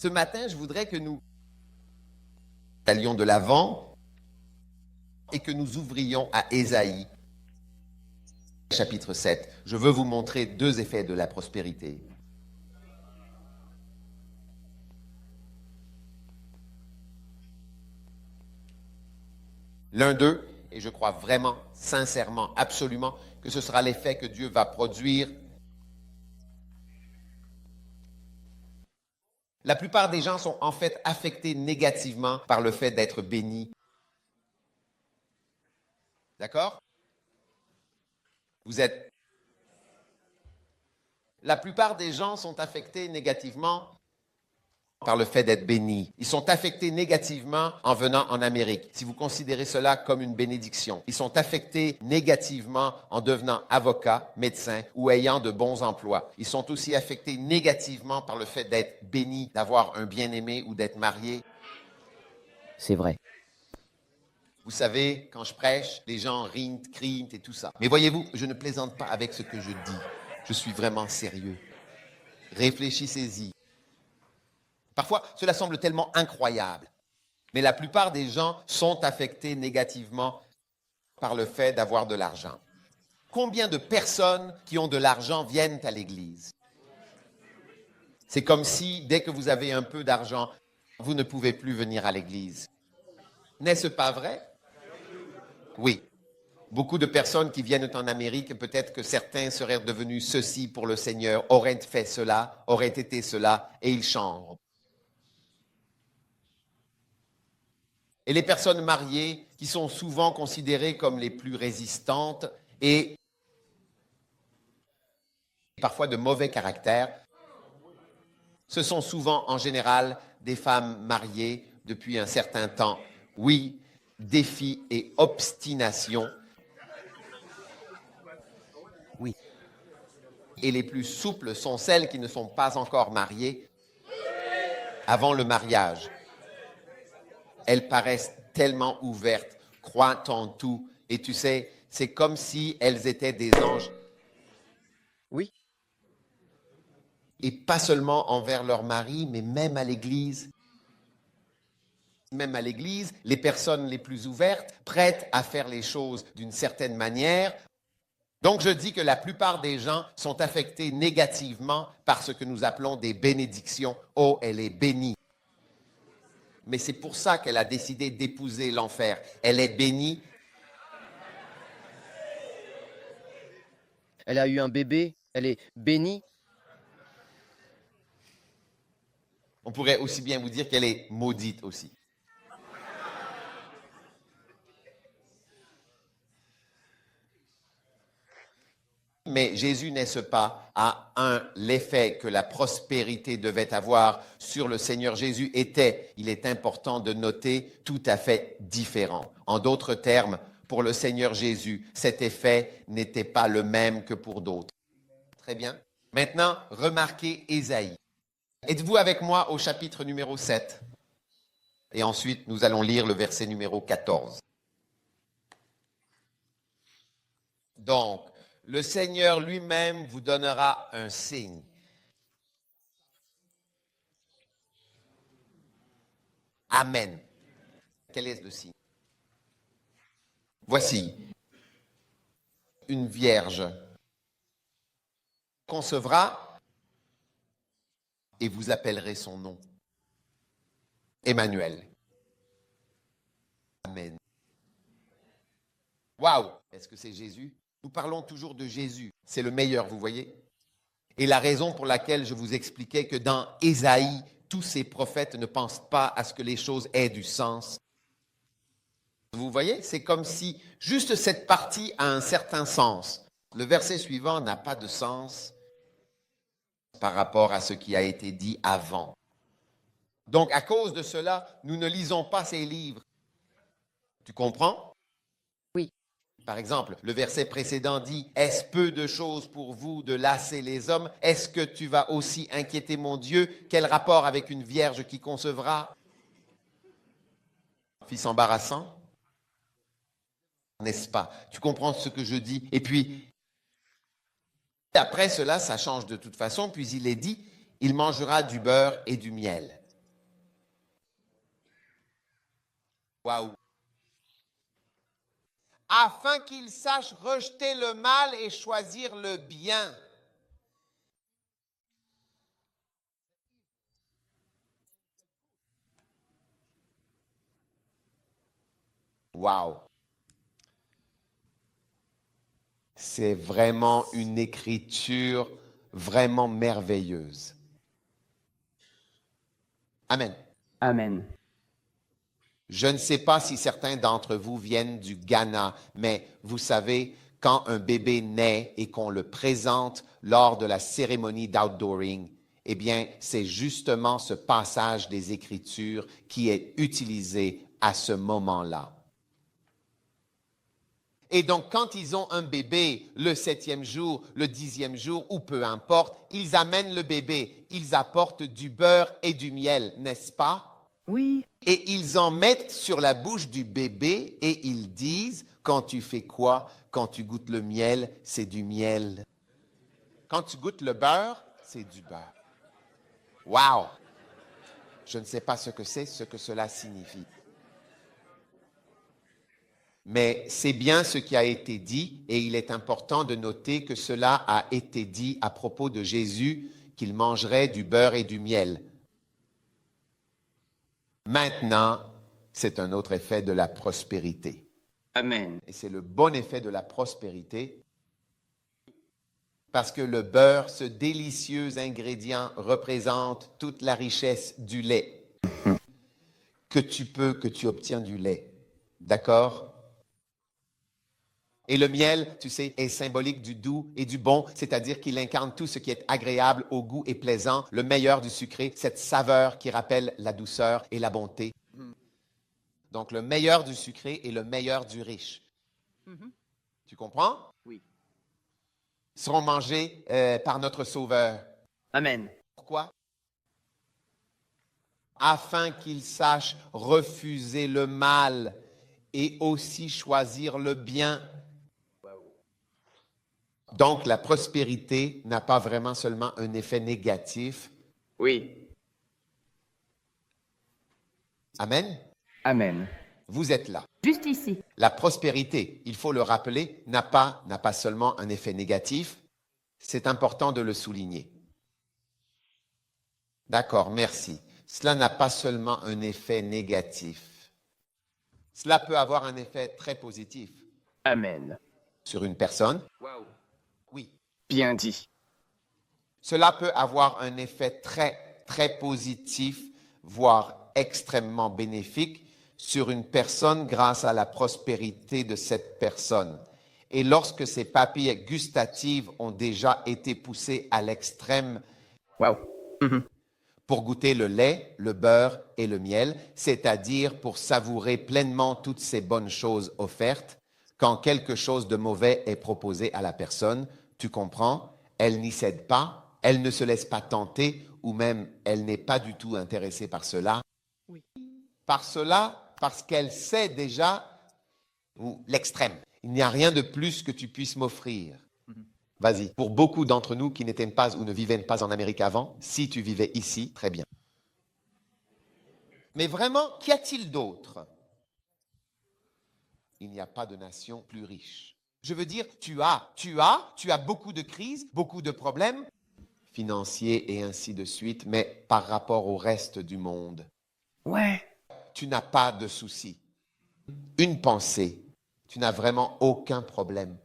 Ce matin, je voudrais que nous allions de l'avant et que nous ouvrions à Ésaïe, chapitre 7. Je veux vous montrer deux effets de la prospérité. L'un d'eux, et je crois vraiment, sincèrement, absolument, que ce sera l'effet que Dieu va produire. La plupart des gens sont en fait affectés négativement par le fait d'être bénis. D'accord? La plupart des gens sont affectés négativement par le fait d'être bénis. Ils sont affectés négativement en venant en Amérique, si vous considérez cela comme une bénédiction. Ils sont affectés négativement en devenant avocat, médecin ou ayant de bons emplois. Ils sont aussi affectés négativement par le fait d'être bénis, d'avoir un bien-aimé ou d'être marié. C'est vrai. Vous savez, quand je prêche, les gens rient, crient et tout ça. Mais voyez-vous, je ne plaisante pas avec ce que je dis. Je suis vraiment sérieux. Réfléchissez-y. Parfois, cela semble tellement incroyable. Mais la plupart des gens sont affectés négativement par le fait d'avoir de l'argent. Combien de personnes qui ont de l'argent viennent à l'église? C'est comme si, dès que vous avez un peu d'argent, vous ne pouvez plus venir à l'église. N'est-ce pas vrai? Oui. Beaucoup de personnes qui viennent en Amérique, peut-être que certains seraient devenus ceci pour le Seigneur, auraient fait cela, auraient été cela, et ils changent. Et les personnes mariées, qui sont souvent considérées comme les plus résistantes et parfois de mauvais caractère, ce sont souvent en général des femmes mariées depuis un certain temps. Oui, défi et obstination. Oui. Et les plus souples sont celles qui ne sont pas encore mariées avant le mariage. Elles paraissent tellement ouvertes, croient en tout. Et tu sais, c'est comme si elles étaient des anges. Oui. Et pas seulement envers leur mari, mais même à l'Église. Même à l'Église, les personnes les plus ouvertes, prêtes à faire les choses d'une certaine manière. Donc, je dis que la plupart des gens sont affectés négativement par ce que nous appelons des bénédictions. Oh, elle est bénie. Mais c'est pour ça qu'elle a décidé d'épouser l'enfer. Elle est bénie. Elle a eu un bébé, elle est bénie. On pourrait aussi bien vous dire qu'elle est maudite aussi. Mais Jésus n'est-ce pas à l'effet que la prospérité devait avoir sur le Seigneur Jésus était, il est important de noter, tout à fait différent. En d'autres termes, pour le Seigneur Jésus, cet effet n'était pas le même que pour d'autres. Très bien. Maintenant, remarquez Ésaïe. Êtes-vous avec moi au chapitre numéro 7? Et ensuite, nous allons lire le verset numéro 14. Donc, le Seigneur lui-même vous donnera un signe. Amen. Quel est le signe? Voici, une vierge concevra et vous appellerez son nom. Emmanuel. Amen. Waouh! Est-ce que c'est Jésus? Nous parlons toujours de Jésus. C'est le meilleur, vous voyez? Et la raison pour laquelle je vous expliquais que dans Ésaïe, tous ces prophètes ne pensent pas à ce que les choses aient du sens. Vous voyez? C'est comme si juste cette partie a un certain sens. Le verset suivant n'a pas de sens par rapport à ce qui a été dit avant. Donc, à cause de cela, nous ne lisons pas ces livres. Tu comprends? Oui. Par exemple, le verset précédent dit « Est-ce peu de choses pour vous de lasser les hommes? Est-ce que tu vas aussi inquiéter mon Dieu? Quel rapport avec une vierge qui concevra? » Fils embarrassant? N'est-ce pas? Tu comprends ce que je dis? Et puis, après cela, ça change de toute façon, puis il est dit « Il mangera du beurre et du miel. » Waouh. Afin qu'il sache rejeter le mal et choisir le bien. Waouh. C'est vraiment une écriture vraiment merveilleuse. Amen. Amen. Je ne sais pas si certains d'entre vous viennent du Ghana, mais vous savez, quand un bébé naît et qu'on le présente lors de la cérémonie d'outdooring, eh bien, c'est justement ce passage des Écritures qui est utilisé à ce moment-là. Et donc, quand ils ont un bébé le 7e jour, le 10e jour, ou peu importe, ils amènent le bébé. Ils apportent du beurre et du miel, n'est-ce pas? Oui. Et ils en mettent sur la bouche du bébé et ils disent, quand tu fais quoi? Quand tu goûtes le miel, c'est du miel. Quand tu goûtes le beurre, c'est du beurre. Wow! Je ne sais pas ce que c'est, ce que cela signifie. Mais c'est bien ce qui a été dit et il est important de noter que cela a été dit à propos de Jésus, qu'il mangerait du beurre et du miel. Maintenant, c'est un autre effet de la prospérité. Amen. Et c'est le bon effet de la prospérité parce que le beurre, ce délicieux ingrédient, représente toute la richesse du lait que tu obtiens du lait. D'accord? Et le miel, tu sais, est symbolique du doux et du bon, c'est-à-dire qu'il incarne tout ce qui est agréable au goût et plaisant, le meilleur du sucré, cette saveur qui rappelle la douceur et la bonté. Donc, le meilleur du sucré et le meilleur du riche. Tu comprends? Oui. Seront mangés par notre Sauveur. Amen. Pourquoi? Afin qu'il sache refuser le mal et aussi choisir le bien. Donc, la prospérité n'a pas vraiment seulement un effet négatif. Oui. Amen. Amen. Vous êtes là. Juste ici. La prospérité, il faut le rappeler, n'a pas seulement un effet négatif. C'est important de le souligner. D'accord, merci. Cela n'a pas seulement un effet négatif. Cela peut avoir un effet très positif Amen. sur une personne. Wow. Oui. Bien dit. Cela peut avoir un effet très, très positif, voire extrêmement bénéfique sur une personne grâce à la prospérité de cette personne. Et lorsque ces papilles gustatives ont déjà été poussées à l'extrême Wow. pour goûter le lait, le beurre et le miel, c'est-à-dire pour savourer pleinement toutes ces bonnes choses offertes, quand quelque chose de mauvais est proposé à la personne, tu comprends, elle n'y cède pas, elle ne se laisse pas tenter, ou même elle n'est pas du tout intéressée par cela. Oui. Par cela, parce qu'elle sait déjà ou l'extrême. Il n'y a rien de plus que tu puisses m'offrir. Vas-y. Pour beaucoup d'entre nous qui n'étaient pas ou ne vivaient pas en Amérique avant, si tu vivais ici, très bien. Mais vraiment, qu'y a-t-il d'autre? Il n'y a pas de nation plus riche. Je veux dire, tu as beaucoup de crises, beaucoup de problèmes financiers et ainsi de suite, mais par rapport au reste du monde, Ouais. tu n'as pas de soucis. Une pensée, tu n'as vraiment aucun problème.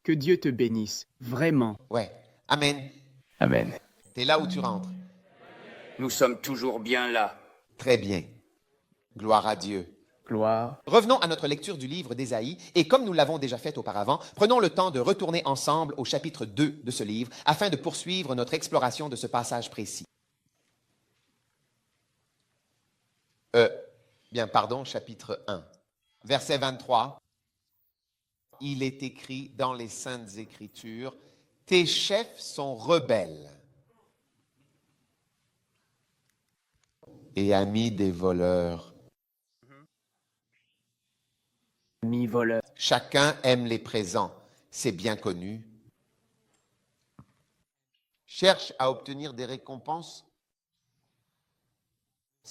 Que Dieu te bénisse. Vraiment. Ouais. Amen. Amen. T'es là où tu rentres. Nous sommes toujours bien là. Très bien. Gloire à Dieu. Gloire. Revenons à notre lecture du livre d'Ésaïe, et comme nous l'avons déjà fait auparavant, prenons le temps de retourner ensemble au chapitre 2 de ce livre, afin de poursuivre notre exploration de ce passage précis. Chapitre 1, verset 23. Il est écrit dans les Saintes Écritures, « Tes chefs sont rebelles et amis des voleurs. » Mi voleur. Chacun aime les présents, c'est bien connu. Cherche à obtenir des récompenses.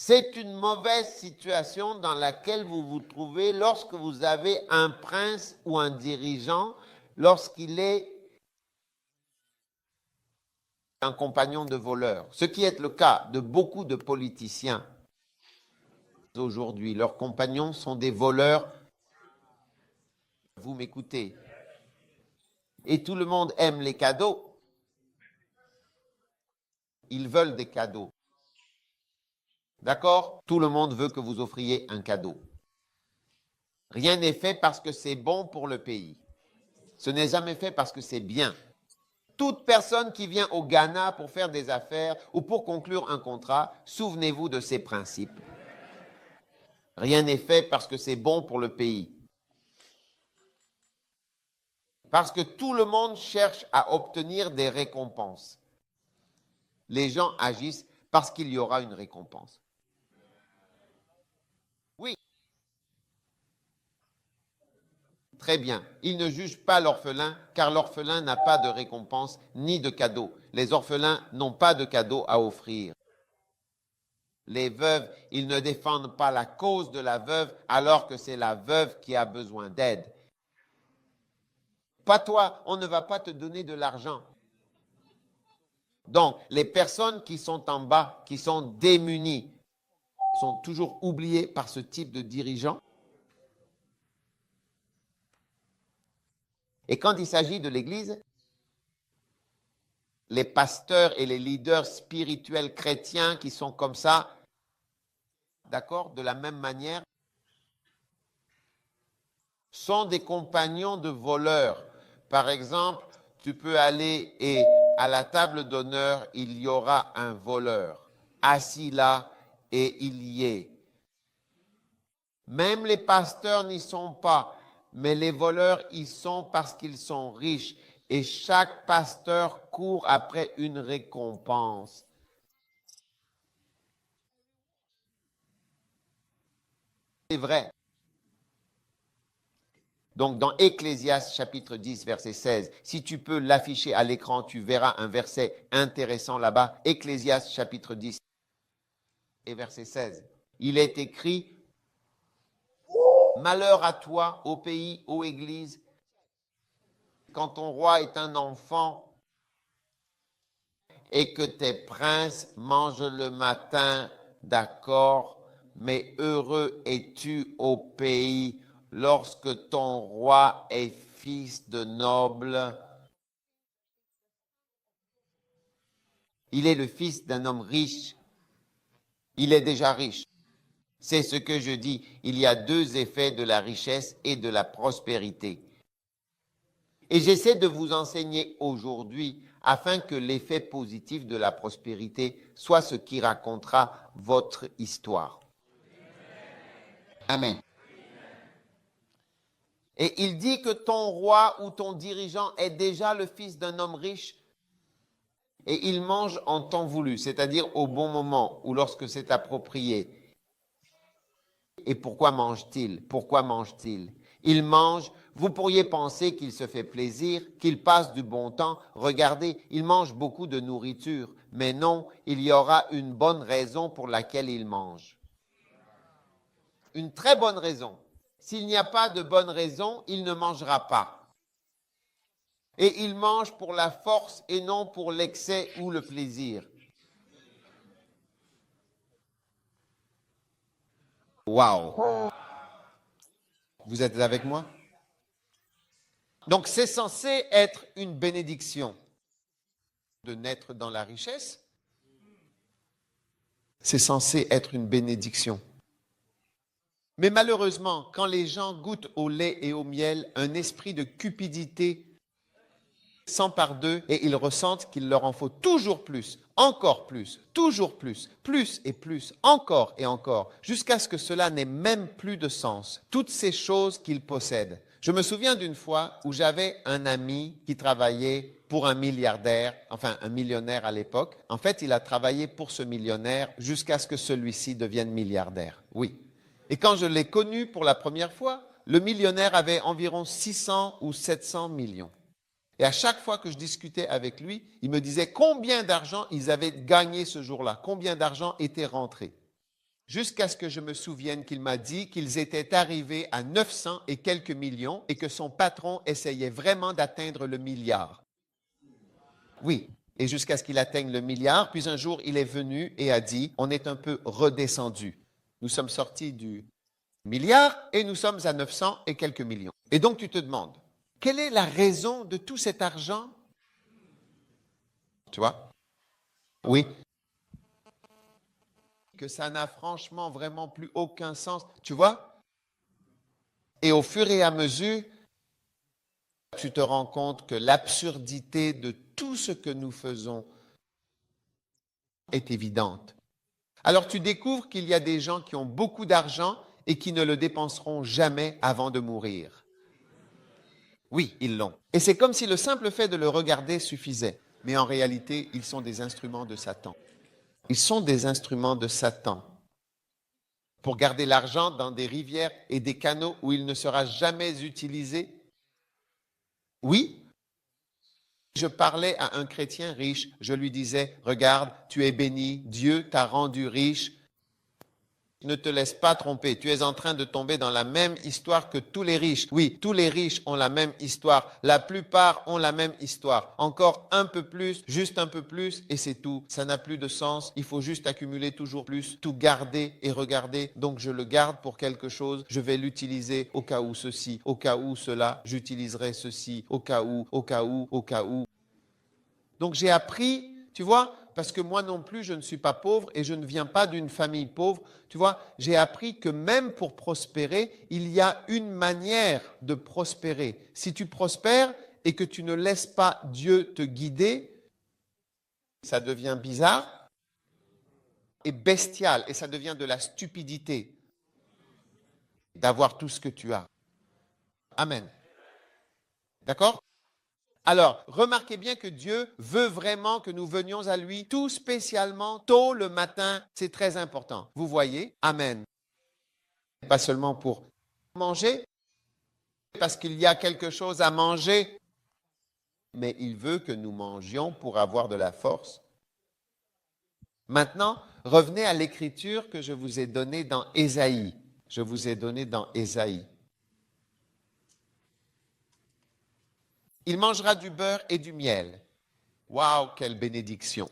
C'est une mauvaise situation dans laquelle vous vous trouvez lorsque vous avez un prince ou un dirigeant, lorsqu'il est un compagnon de voleur. Ce qui est le cas de beaucoup de politiciens aujourd'hui. Leurs compagnons sont des voleurs. Vous m'écoutez. Et tout le monde aime les cadeaux. Ils veulent des cadeaux. D'accord? Tout le monde veut que vous offriez un cadeau. Rien n'est fait parce que c'est bon pour le pays. Ce n'est jamais fait parce que c'est bien. Toute personne qui vient au Ghana pour faire des affaires ou pour conclure un contrat, souvenez-vous de ces principes. Rien n'est fait parce que c'est bon pour le pays. Parce que tout le monde cherche à obtenir des récompenses. Les gens agissent parce qu'il y aura une récompense. Oui. Très bien. Ils ne jugent pas l'orphelin, car l'orphelin n'a pas de récompense ni de cadeau. Les orphelins n'ont pas de cadeau à offrir. Les veuves, ils ne défendent pas la cause de la veuve, alors que c'est la veuve qui a besoin d'aide. Pas toi, on ne va pas te donner de l'argent. Donc, les personnes qui sont en bas, qui sont démunies, sont toujours oubliées par ce type de dirigeant. Et quand il s'agit de l'Église, les pasteurs et les leaders spirituels chrétiens qui sont comme ça, d'accord, de la même manière, sont des compagnons de voleurs. Par exemple, tu peux aller et à la table d'honneur, il y aura un voleur assis là et il y est. Même les pasteurs n'y sont pas, mais les voleurs y sont parce qu'ils sont riches et chaque pasteur court après une récompense. C'est vrai. Donc, dans Ecclésiaste chapitre 10, verset 16, si tu peux l'afficher à l'écran, tu verras un verset intéressant là-bas. Ecclésiaste chapitre 10 et verset 16. Il est écrit, « Malheur à toi, ô pays, ô Église, quand ton roi est un enfant et que tes princes mangent le matin, d'accord, mais heureux es-tu ô pays, lorsque ton roi est fils de noble. » Il est le fils d'un homme riche. Il est déjà riche. C'est ce que je dis. Il y a deux effets de la richesse et de la prospérité. Et j'essaie de vous enseigner aujourd'hui afin que l'effet positif de la prospérité soit ce qui racontera votre histoire. Amen. Et il dit que ton roi ou ton dirigeant est déjà le fils d'un homme riche et il mange en temps voulu, c'est-à-dire au bon moment ou lorsque c'est approprié. Et pourquoi mange-t-il? Pourquoi mange-t-il? Il mange, vous pourriez penser qu'il se fait plaisir, qu'il passe du bon temps. Regardez, il mange beaucoup de nourriture, mais non, il y aura une bonne raison pour laquelle il mange. Une très bonne raison. S'il n'y a pas de bonne raison, il ne mangera pas. Et il mange pour la force et non pour l'excès ou le plaisir. Waouh! Vous êtes avec moi? Donc c'est censé être une bénédiction de naître dans la richesse. C'est censé être une bénédiction. Mais malheureusement, quand les gens goûtent au lait et au miel, un esprit de cupidité s'empare d'eux et ils ressentent qu'il leur en faut toujours plus, encore plus, toujours plus et plus, encore et encore, jusqu'à ce que cela n'ait même plus de sens. Toutes ces choses qu'ils possèdent. Je me souviens d'une fois où j'avais un ami qui travaillait pour un milliardaire, enfin un millionnaire à l'époque. En fait, il a travaillé pour ce millionnaire jusqu'à ce que celui-ci devienne milliardaire. Oui. Et quand je l'ai connu pour la première fois, le millionnaire avait environ 600 ou 700 millions. Et à chaque fois que je discutais avec lui, il me disait combien d'argent ils avaient gagné ce jour-là, combien d'argent était rentré. jusqu'à ce que je me souvienne qu'il m'a dit qu'ils étaient arrivés à 900 et quelques millions et que son patron essayait vraiment d'atteindre le milliard. Oui, et jusqu'à ce qu'il atteigne le milliard, puis un jour, il est venu et a dit, on est un peu redescendu. Nous sommes sortis du milliard et nous sommes à 900 et quelques millions. Et donc, tu te demandes, quelle est la raison de tout cet argent? Tu vois? Oui. Que ça n'a franchement vraiment plus aucun sens. Tu vois? Et au fur et à mesure, tu te rends compte que l'absurdité de tout ce que nous faisons est évidente. Alors tu découvres qu'il y a des gens qui ont beaucoup d'argent et qui ne le dépenseront jamais avant de mourir. Oui, ils l'ont. Et c'est comme si le simple fait de le regarder suffisait. Mais en réalité, ils sont des instruments de Satan. Ils sont des instruments de Satan pour garder l'argent dans des rivières et des canaux où il ne sera jamais utilisé. Oui, je parlais à un chrétien riche, je lui disais, regarde, tu es béni, Dieu t'a rendu riche. Ne te laisse pas tromper, tu es en train de tomber dans la même histoire que tous les riches. Oui, tous les riches ont la même histoire, la plupart ont la même histoire. Encore un peu plus, juste un peu plus, et c'est tout. Ça n'a plus de sens, il faut juste accumuler toujours plus, tout garder et regarder. Donc je le garde pour quelque chose, je vais l'utiliser au cas où ceci, au cas où cela, j'utiliserai ceci, au cas où, au cas où, au cas où. Donc j'ai appris, tu vois, parce que moi non plus, je ne suis pas pauvre et je ne viens pas d'une famille pauvre. Tu vois, j'ai appris que même pour prospérer, il y a une manière de prospérer. Si tu prospères et que tu ne laisses pas Dieu te guider, ça devient bizarre et bestial et ça devient de la stupidité d'avoir tout ce que tu as. Amen. D'accord ? Alors, remarquez bien que Dieu veut vraiment que nous venions à lui tout spécialement tôt le matin. C'est très important. Vous voyez? Amen. Pas seulement pour manger, parce qu'il y a quelque chose à manger, mais il veut que nous mangions pour avoir de la force. Maintenant, revenez à l'écriture que je vous ai donnée dans Ésaïe. Je vous ai donné dans Ésaïe. Il mangera du beurre et du miel. Waouh, quelle bénédiction!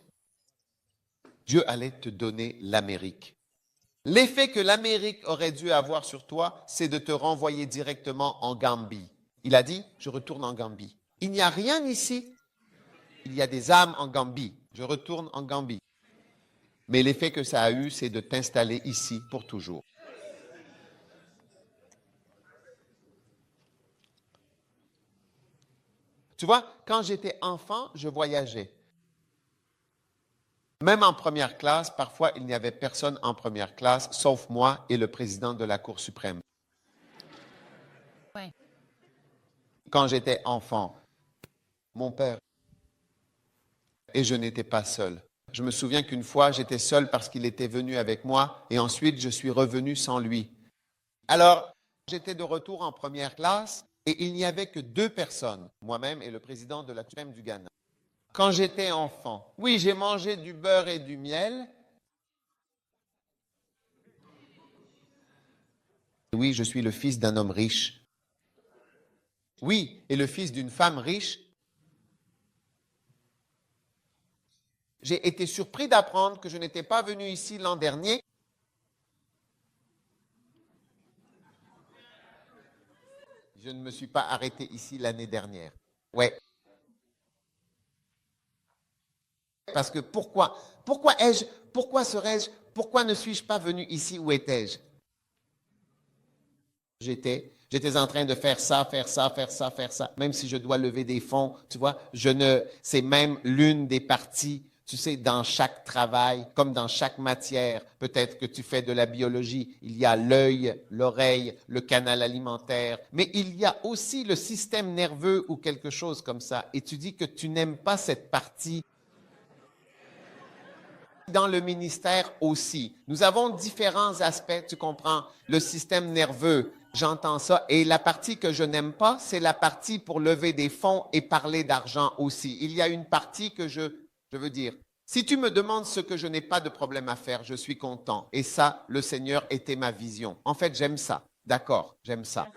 Dieu allait te donner l'Amérique. L'effet que l'Amérique aurait dû avoir sur toi, c'est de te renvoyer directement en Gambie. Il a dit, je retourne en Gambie. Il n'y a rien ici. Il y a des âmes en Gambie. Je retourne en Gambie. Mais l'effet que ça a eu, c'est de t'installer ici pour toujours. Tu vois, quand j'étais enfant, je voyageais. Même en première classe, parfois, il n'y avait personne en première classe, sauf moi et le président de la Cour suprême. Ouais. Quand j'étais enfant, mon père, et je n'étais pas seul. Je me souviens qu'une fois, j'étais seul parce qu'il était venu avec moi, et ensuite, je suis revenu sans lui. Alors, j'étais de retour en première classe, et il n'y avait que 2 personnes, moi-même et le président de la Cour suprême du Ghana. Quand j'étais enfant, oui, j'ai mangé du beurre et du miel. Oui, je suis le fils d'un homme riche. Oui, et le fils d'une femme riche. J'ai été surpris d'apprendre que je n'étais pas venu ici l'an dernier. Je ne me suis pas arrêté ici l'année dernière. Ouais. Parce que pourquoi ne suis-je pas venu ici, où étais-je? J'étais en train de faire ça, même si je dois lever des fonds, tu vois, c'est même l'une des parties, tu sais, dans chaque travail, comme dans chaque matière. Peut-être que tu fais de la biologie, il y a l'œil, l'oreille, le canal alimentaire, mais il y a aussi le système nerveux ou quelque chose comme ça. Et tu dis que tu n'aimes pas cette partie. Dans le ministère aussi, nous avons différents aspects, tu comprends, le système nerveux, j'entends ça, et la partie que je n'aime pas, c'est la partie pour lever des fonds et parler d'argent aussi. Il y a une partie que je veux dire, Si tu me demandes ce que je n'ai pas de problème à faire, je suis content. Et ça, le Seigneur était ma vision. En fait, j'aime ça. D'accord, j'aime ça.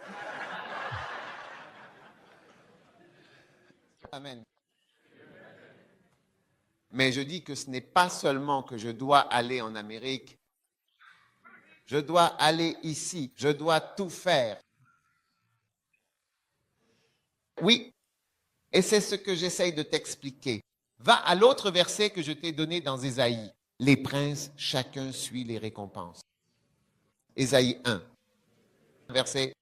Amen. Mais je dis que ce n'est pas seulement que je dois aller en Amérique. Je dois aller ici. Je dois tout faire. Oui, et c'est ce que j'essaye de t'expliquer. Va à l'autre verset que je t'ai donné dans Ésaïe. Les princes, chacun suit les récompenses. Ésaïe 1, verset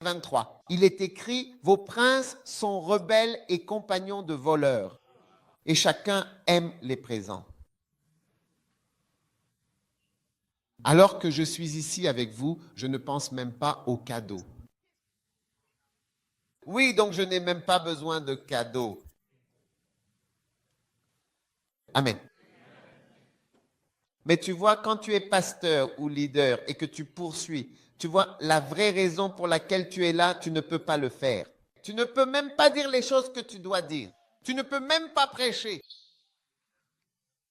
23. Il est écrit, vos princes sont rebelles et compagnons de voleurs, et chacun aime les présents. Alors que je suis ici avec vous, je ne pense même pas aux cadeaux. Oui, donc je n'ai même pas besoin de cadeaux. Amen. Mais tu vois, quand tu es pasteur ou leader et que tu poursuis, tu vois, la vraie raison pour laquelle tu es là, tu ne peux pas le faire. Tu ne peux même pas dire les choses que tu dois dire. Tu ne peux même pas prêcher.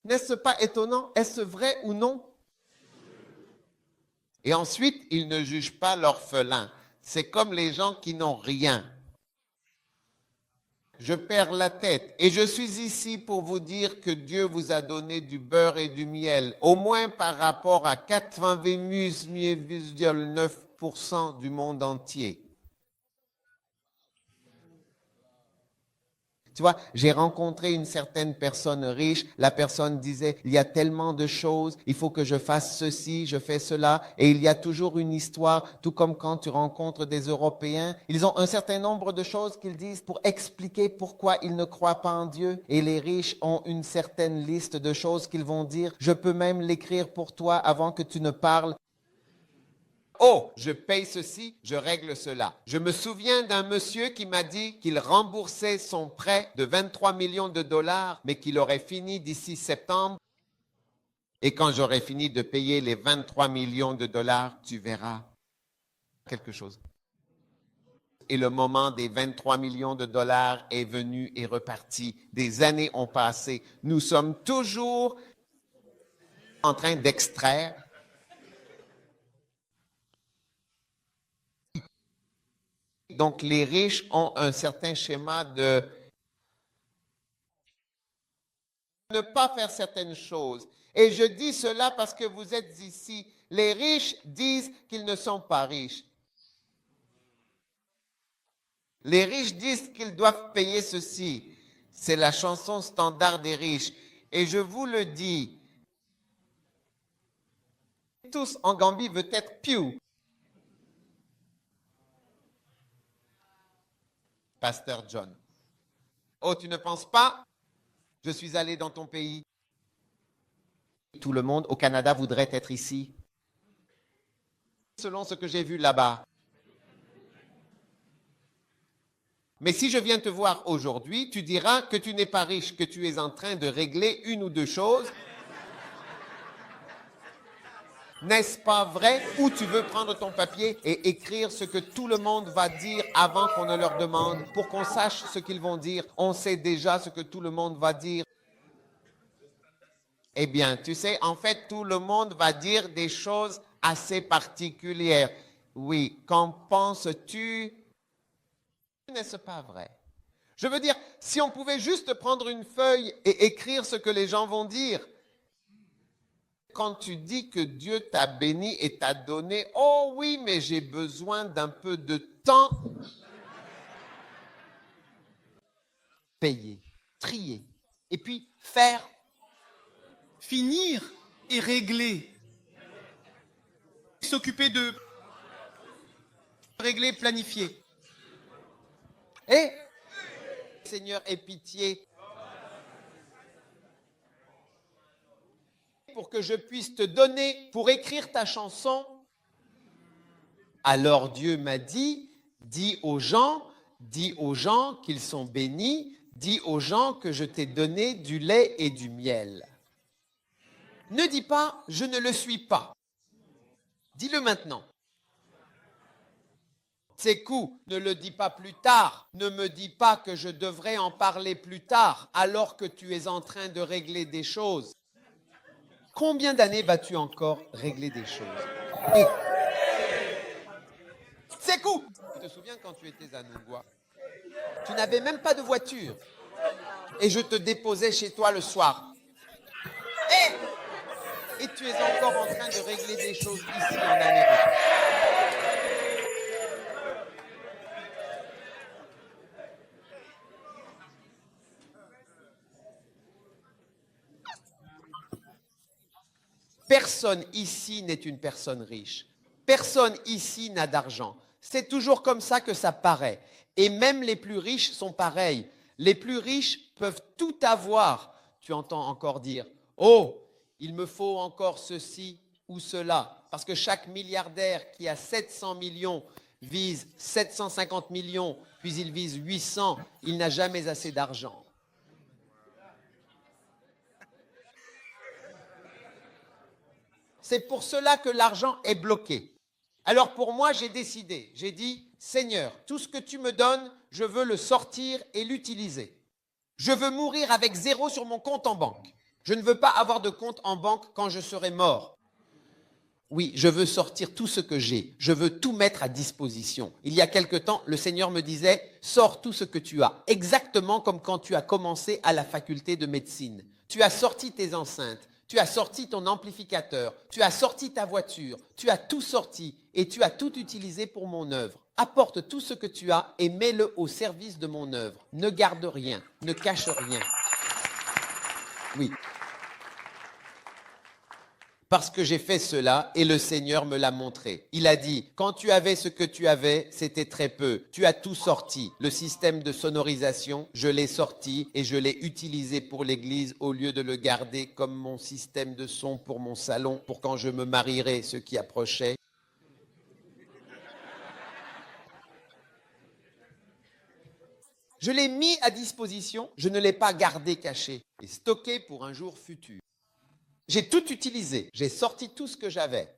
N'est-ce pas étonnant? Est-ce vrai ou non? Et ensuite, ils ne jugent pas l'orphelin. C'est comme les gens qui n'ont rien. Je perds la tête. Et je suis ici pour vous dire que Dieu vous a donné du beurre et du miel, au moins par rapport à 99% du monde entier. Tu vois, j'ai rencontré une certaine personne riche. La personne disait, il y a tellement de choses, il faut que je fasse ceci, je fais cela. Et il y a toujours une histoire, tout comme quand tu rencontres des Européens. Ils ont un certain nombre de choses qu'ils disent pour expliquer pourquoi ils ne croient pas en Dieu. Et les riches ont une certaine liste de choses qu'ils vont dire. Je peux même l'écrire pour toi avant que tu ne parles. Oh, je paye ceci, je règle cela. Je me souviens d'un monsieur qui m'a dit qu'il remboursait son prêt de 23 millions de dollars, mais qu'il aurait fini d'ici septembre. Et quand j'aurai fini de payer les 23 millions de dollars, tu verras quelque chose. Et le moment des 23 millions de dollars est venu et reparti. Des années ont passé. Nous sommes toujours en train d'extraire. Donc, les riches ont un certain schéma de ne pas faire certaines choses. Et je dis cela parce que vous êtes ici. Les riches disent qu'ils ne sont pas riches. Les riches disent qu'ils doivent payer ceci. C'est la chanson standard des riches. Et je vous le dis, tous en Gambie veulent être Pew. Pasteur John. Oh, tu ne penses pas? Je suis allé dans ton pays. Tout le monde au Canada voudrait être ici. Selon ce que j'ai vu là-bas. Mais si je viens te voir aujourd'hui, tu diras que tu n'es pas riche, que tu es en train de régler une ou deux choses. N'est-ce pas vrai? Ou tu veux prendre ton papier et écrire ce que tout le monde va dire avant qu'on ne leur demande, pour qu'on sache ce qu'ils vont dire. On sait déjà ce que tout le monde va dire. Eh bien, tu sais, en fait, tout le monde va dire des choses assez particulières. Oui, qu'en penses-tu? N'est-ce pas vrai? Je veux dire, si on pouvait juste prendre une feuille et écrire ce que les gens vont dire. Quand tu dis que Dieu t'a béni et t'a donné, oh oui, mais j'ai besoin d'un peu de temps. Payer, trier, et puis faire. Finir et régler. S'occuper de régler, planifier. Et, Seigneur, aie pitié. Pour que je puisse te donner pour écrire ta chanson. Alors Dieu m'a dit, dis aux gens qu'ils sont bénis, dis aux gens que je t'ai donné du lait et du miel. Ne dis pas, je ne le suis pas. Dis-le maintenant. Sekou, ne le dis pas plus tard. Ne me dis pas que je devrais en parler plus tard, alors que tu es en train de régler des choses. Combien d'années vas-tu encore régler des choses? Sekou, tu te souviens quand tu étais à Nungwa? Tu n'avais même pas de voiture. Et je te déposais chez toi le soir. Et tu es encore en train de régler des choses ici en Amérique. Personne ici n'est une personne riche. Personne ici n'a d'argent. C'est toujours comme ça que ça paraît. Et même les plus riches sont pareils. Les plus riches peuvent tout avoir. Tu entends encore dire, oh, il me faut encore ceci ou cela. Parce que chaque milliardaire qui a 700 millions vise 750 millions, puis il vise 800. Il n'a jamais assez d'argent. C'est pour cela que l'argent est bloqué. Alors pour moi, j'ai décidé, j'ai dit, Seigneur, tout ce que tu me donnes, je veux le sortir et l'utiliser. Je veux mourir avec 0 sur mon compte en banque. Je ne veux pas avoir de compte en banque quand je serai mort. Oui, je veux sortir tout ce que j'ai. Je veux tout mettre à disposition. Il y a quelque temps, le Seigneur me disait, sors tout ce que tu as. Exactement comme quand tu as commencé à la faculté de médecine. Tu as sorti tes enceintes. Tu as sorti ton amplificateur, tu as sorti ta voiture, tu as tout sorti et tu as tout utilisé pour mon œuvre. Apporte tout ce que tu as et mets-le au service de mon œuvre. Ne garde rien, ne cache rien. Oui. Parce que j'ai fait cela et le Seigneur me l'a montré. Il a dit, quand tu avais ce que tu avais, c'était très peu. Tu as tout sorti. Le système de sonorisation, je l'ai sorti et je l'ai utilisé pour l'église au lieu de le garder comme mon système de son pour mon salon, pour quand je me marierai, ce qui approchait. Je l'ai mis à disposition, je ne l'ai pas gardé caché et stocké pour un jour futur. J'ai tout utilisé, j'ai sorti tout ce que j'avais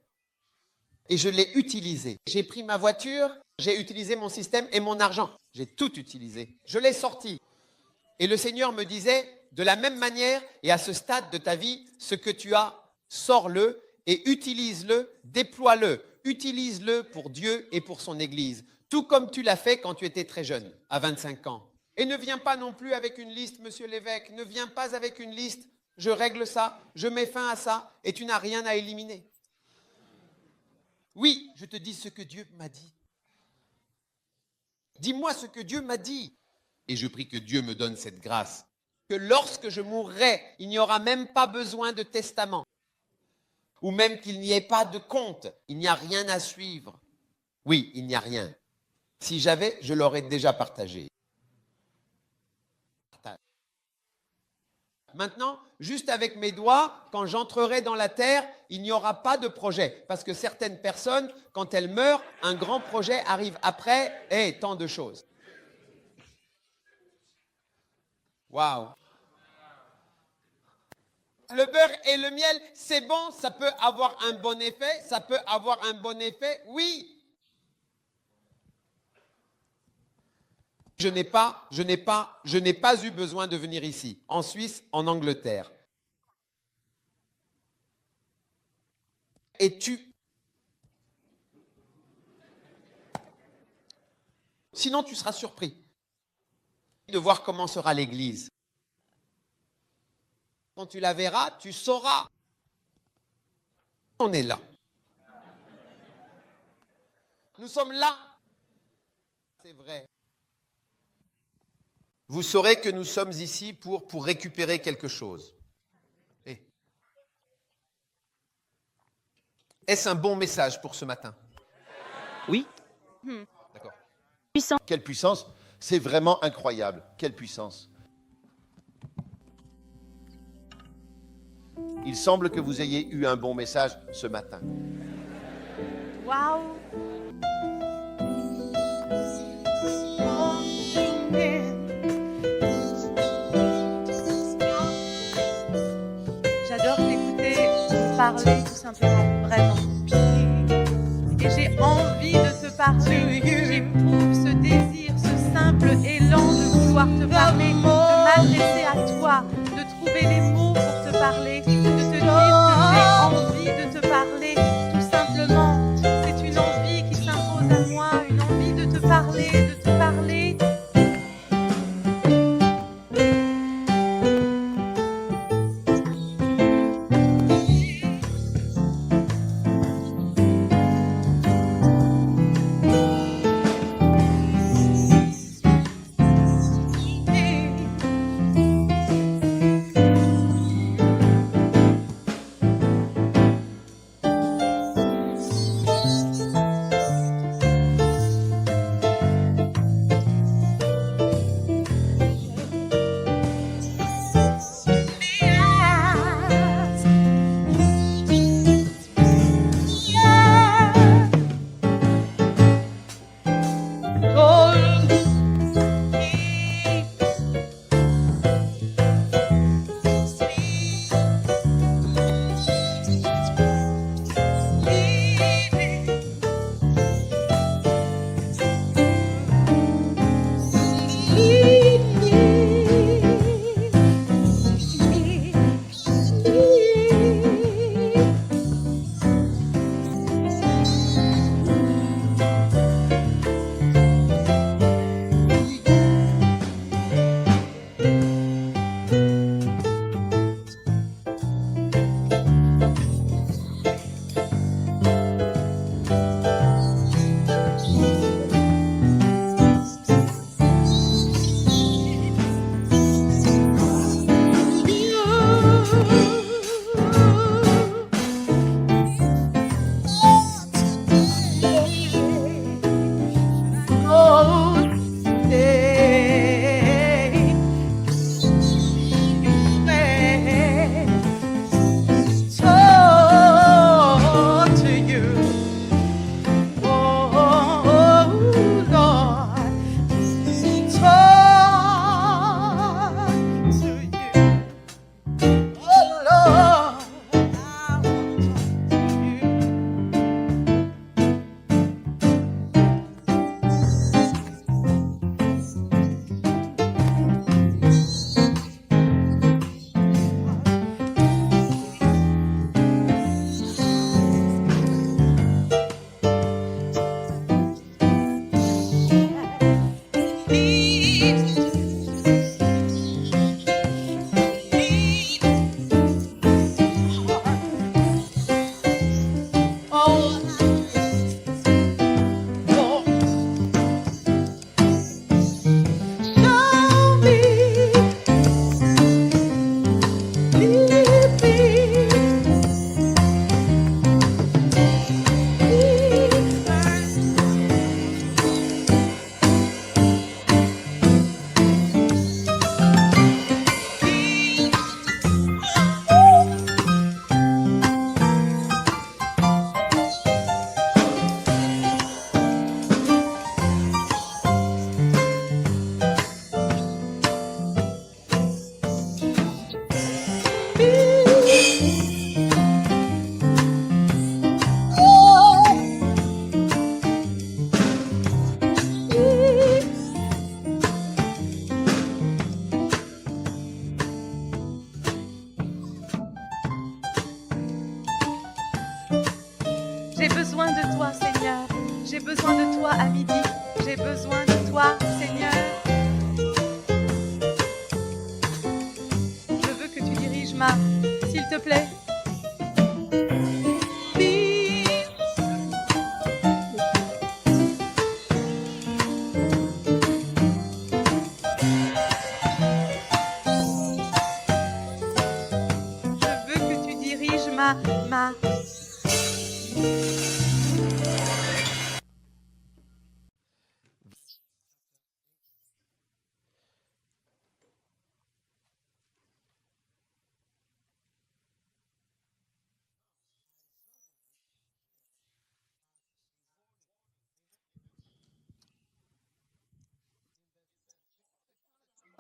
et je l'ai utilisé. J'ai pris ma voiture, j'ai utilisé mon système et mon argent. J'ai tout utilisé, je l'ai sorti. Et le Seigneur me disait, de la même manière et à ce stade de ta vie, ce que tu as, sors-le et utilise-le, déploie-le. Utilise-le pour Dieu et pour son Église, tout comme tu l'as fait quand tu étais très jeune, à 25 ans. Et ne viens pas non plus avec une liste, monsieur l'évêque, ne viens pas avec une liste. Je règle ça, je mets fin à ça, et tu n'as rien à éliminer. Oui, je te dis ce que Dieu m'a dit. Dis-moi ce que Dieu m'a dit. Et je prie que Dieu me donne cette grâce. Que lorsque je mourrai, il n'y aura même pas besoin de testament. Ou même qu'il n'y ait pas de compte. Il n'y a rien à suivre. Oui, il n'y a rien. Si j'avais, je l'aurais déjà partagé. Maintenant, juste avec mes doigts, quand j'entrerai dans la terre, il n'y aura pas de projet. Parce que certaines personnes, quand elles meurent, un grand projet arrive après et tant de choses. Waouh! Le beurre et le miel, c'est bon, ça peut avoir un bon effet, ça peut avoir un bon effet, oui. Je n'ai pas eu besoin de venir ici, en Suisse, en Angleterre. Et sinon tu seras surpris de voir comment sera l'Église. Quand tu la verras, tu sauras. On est là. Nous sommes là. C'est vrai. Vous saurez que nous sommes ici pour récupérer quelque chose. Est-ce un bon message pour ce matin? Oui. D'accord. Puissant. Quelle puissance! C'est vraiment incroyable. Quelle puissance! Il semble que vous ayez eu un bon message ce matin. Waouh! J'adore t'écouter parler tout simplement, vraiment. Et j'ai envie de te parler. pouvoir te parler, de m'adresser à toi, de trouver les mots pour te parler, de te dire que j'ai envie de te parler, tout simplement. C'est une envie qui s'impose à moi, une envie de te parler, de te parler. J'ai besoin de toi, Seigneur. J'ai besoin de toi à midi. J'ai besoin de toi, Seigneur. Je veux que tu diriges ma, s'il te plaît. Je veux que tu diriges ma.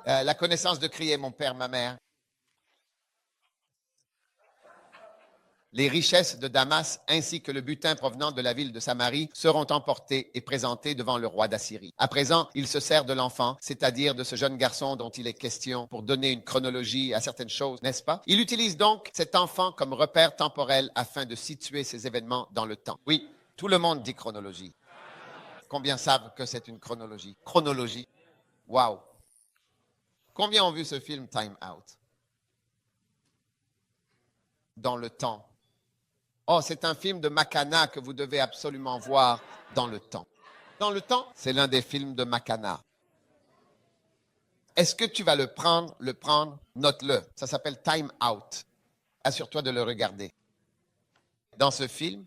La connaissance de crier, mon père, ma mère. Les richesses de Damas ainsi que le butin provenant de la ville de Samarie seront emportés et présentés devant le roi d'Assyrie. À présent, il se sert de l'enfant, c'est-à-dire de ce jeune garçon dont il est question, pour donner une chronologie à certaines choses, n'est-ce pas? Il utilise donc cet enfant comme repère temporel afin de situer ces événements dans le temps. Oui, tout le monde dit chronologie. Combien savent que c'est une chronologie? Chronologie. Wow. Combien ont vu ce film Time Out? Dans le temps. Oh, c'est un film de Makana que vous devez absolument voir dans le temps. Dans le temps, c'est l'un des films de Makana. Est-ce que tu vas le prendre? Note-le. Ça s'appelle Time Out. Assure-toi de le regarder. Dans ce film,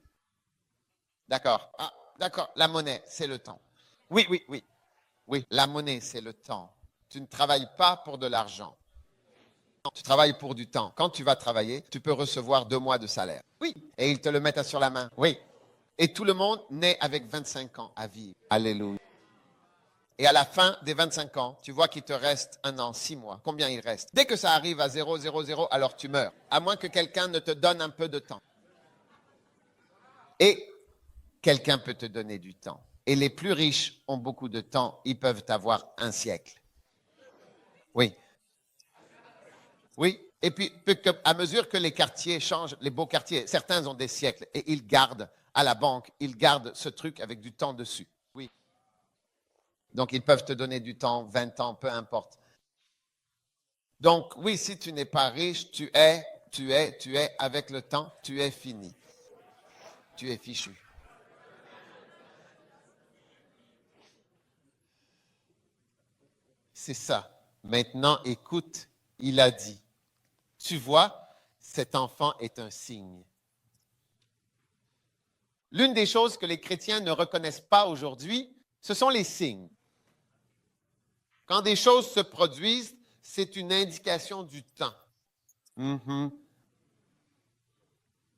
d'accord. Ah, d'accord, la monnaie, c'est le temps. Oui. Oui, la monnaie, c'est le temps. Tu ne travailles pas pour de l'argent. Tu travailles pour du temps. Quand tu vas travailler, tu peux recevoir 2 mois de salaire. Oui. Et ils te le mettent sur la main. Oui. Et tout le monde naît avec 25 ans à vivre. Alléluia. Et à la fin des 25 ans, tu vois qu'il te reste 1 an, 6 mois. Combien il reste? Dès que ça arrive à 0, 0, 0, alors tu meurs. À moins que quelqu'un ne te donne un peu de temps. Et quelqu'un peut te donner du temps. Et les plus riches ont beaucoup de temps. Ils peuvent avoir 1 siècle. Oui. Oui. Et puis, à mesure que les quartiers changent, les beaux quartiers, certains ont des siècles et ils gardent à la banque, ils gardent ce truc avec du temps dessus. Oui. Donc, ils peuvent te donner du temps, 20 ans, peu importe. Donc, oui, si tu n'es pas riche, tu es, avec le temps, tu es fini. Tu es fichu. C'est ça. Maintenant, écoute, il a dit. Tu vois, cet enfant est un signe. L'une des choses que les chrétiens ne reconnaissent pas aujourd'hui, ce sont les signes. Quand des choses se produisent, c'est une indication du temps.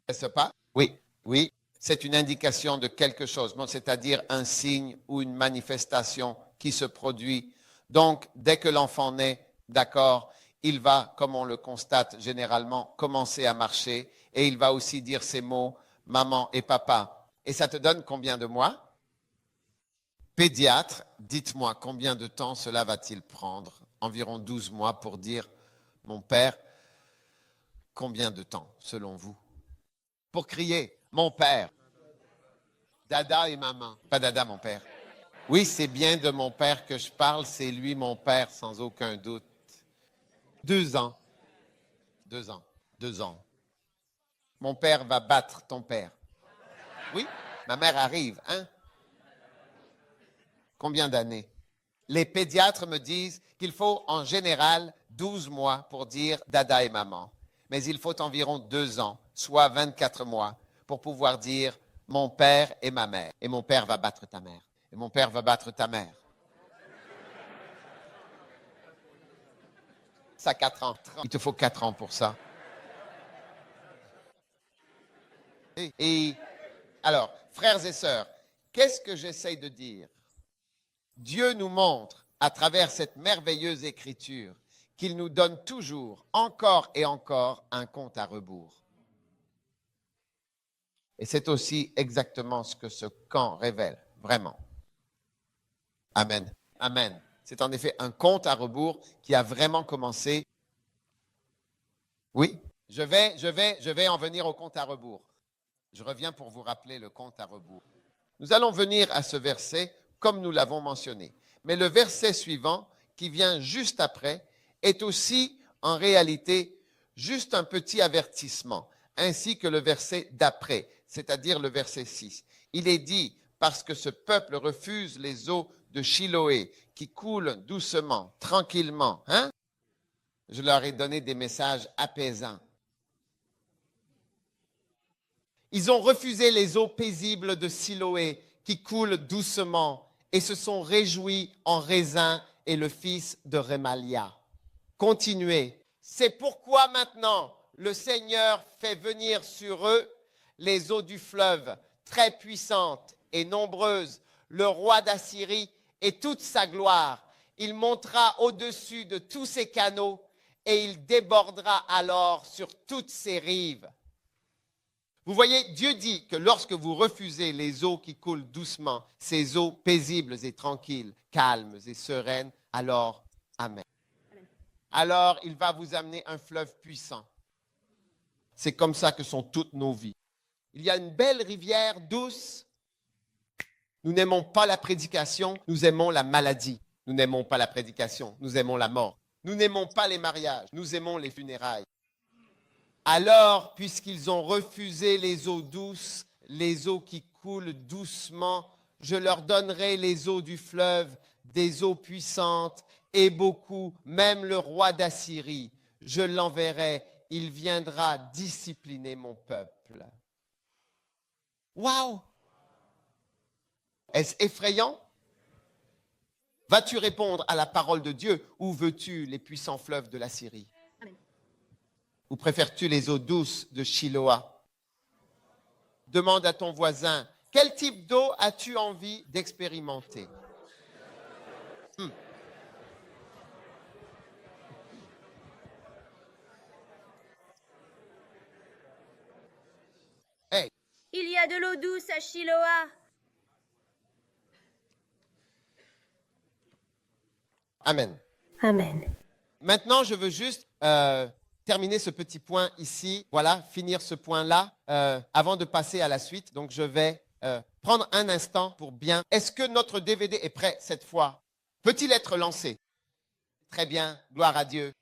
Est-ce pas? Oui. C'est une indication de quelque chose, c'est-à-dire un signe ou une manifestation qui se produit. Donc, dès que l'enfant naît, d'accord, il va, comme on le constate généralement, commencer à marcher et il va aussi dire ces mots, maman et papa. Et ça te donne combien de mois? Pédiatre, dites-moi combien de temps cela va-t-il prendre? Environ 12 mois pour dire, mon père, combien de temps selon vous? Pour crier, mon père. Dada et maman. Pas dada, mon père. Oui, c'est bien de mon père que je parle, c'est lui mon père sans aucun doute. 2 ans. 2 ans. 2 ans. Mon père va battre ton père. Oui, ma mère arrive, hein? Combien d'années? Les pédiatres me disent qu'il faut en général 12 mois pour dire dada et maman. Mais il faut environ 2 ans, soit 24 mois, pour pouvoir dire mon père et ma mère. Et mon père va battre ta mère. Et mon père va battre ta mère. Ça, 4 ans. Il te faut 4 ans pour ça. Et alors, frères et sœurs, qu'est-ce que j'essaye de dire? Dieu nous montre, à travers cette merveilleuse écriture, qu'il nous donne toujours, encore et encore, un compte à rebours. Et c'est aussi exactement ce que ce camp révèle, vraiment. Amen. Amen. C'est en effet un compte à rebours qui a vraiment commencé. Oui, je vais en venir au compte à rebours. Je reviens pour vous rappeler le compte à rebours. Nous allons venir à ce verset comme nous l'avons mentionné. Mais le verset suivant, qui vient juste après, est aussi en réalité juste un petit avertissement, ainsi que le verset d'après, c'est-à-dire le verset 6. Il est dit, parce que ce peuple refuse les eaux de Chiloé qui coulent doucement, tranquillement. Hein? Je leur ai donné des messages apaisants. Ils ont refusé les eaux paisibles de Siloé qui coulent doucement et se sont réjouis en Raisin et le fils de Rémalia. Continuez. C'est pourquoi maintenant le Seigneur fait venir sur eux les eaux du fleuve, très puissantes et nombreuses, le roi d'Assyrie et toute sa gloire. Il montera au-dessus de tous ses canaux et il débordera alors sur toutes ses rives. Vous voyez, Dieu dit que lorsque vous refusez les eaux qui coulent doucement, ces eaux paisibles et tranquilles, calmes et sereines, alors, Amen. Alors, il va vous amener un fleuve puissant. C'est comme ça que sont toutes nos vies. Il y a une belle rivière douce. Nous n'aimons pas la prédication, nous aimons la maladie. Nous n'aimons pas la prédication, nous aimons la mort. Nous n'aimons pas les mariages, nous aimons les funérailles. Alors, puisqu'ils ont refusé les eaux douces, les eaux qui coulent doucement, je leur donnerai les eaux du fleuve, des eaux puissantes et beaucoup, même le roi d'Assyrie. Je l'enverrai, il viendra discipliner mon peuple. Waouh! Est-ce effrayant? Vas-tu répondre à la parole de Dieu ou veux-tu les puissants fleuves de la Syrie? Ou préfères-tu les eaux douces de Shiloah? Demande à ton voisin, quel type d'eau as-tu envie d'expérimenter? Hey, Il y a de l'eau douce à Shiloah. Amen. Amen. Maintenant, je veux juste terminer ce petit point ici. Voilà, finir ce point-là avant de passer à la suite. Donc, je vais prendre un instant pour bien. Est-ce que notre DVD est prêt cette fois? Peut-il être lancé? Très bien, gloire à Dieu.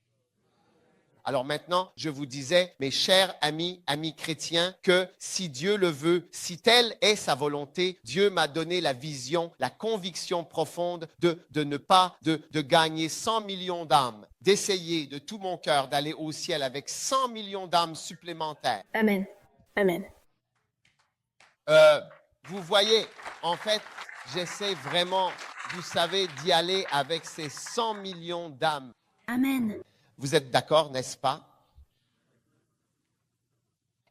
Alors maintenant, je vous disais, mes chers amis chrétiens, que si Dieu le veut, si telle est sa volonté, Dieu m'a donné la vision, la conviction profonde de gagner 100 millions d'âmes, d'essayer de tout mon cœur d'aller au ciel avec 100 millions d'âmes supplémentaires. Amen. Amen. Vous voyez, en fait, j'essaie vraiment, vous savez, d'y aller avec ces 100 millions d'âmes. Amen. Vous êtes d'accord, n'est-ce pas?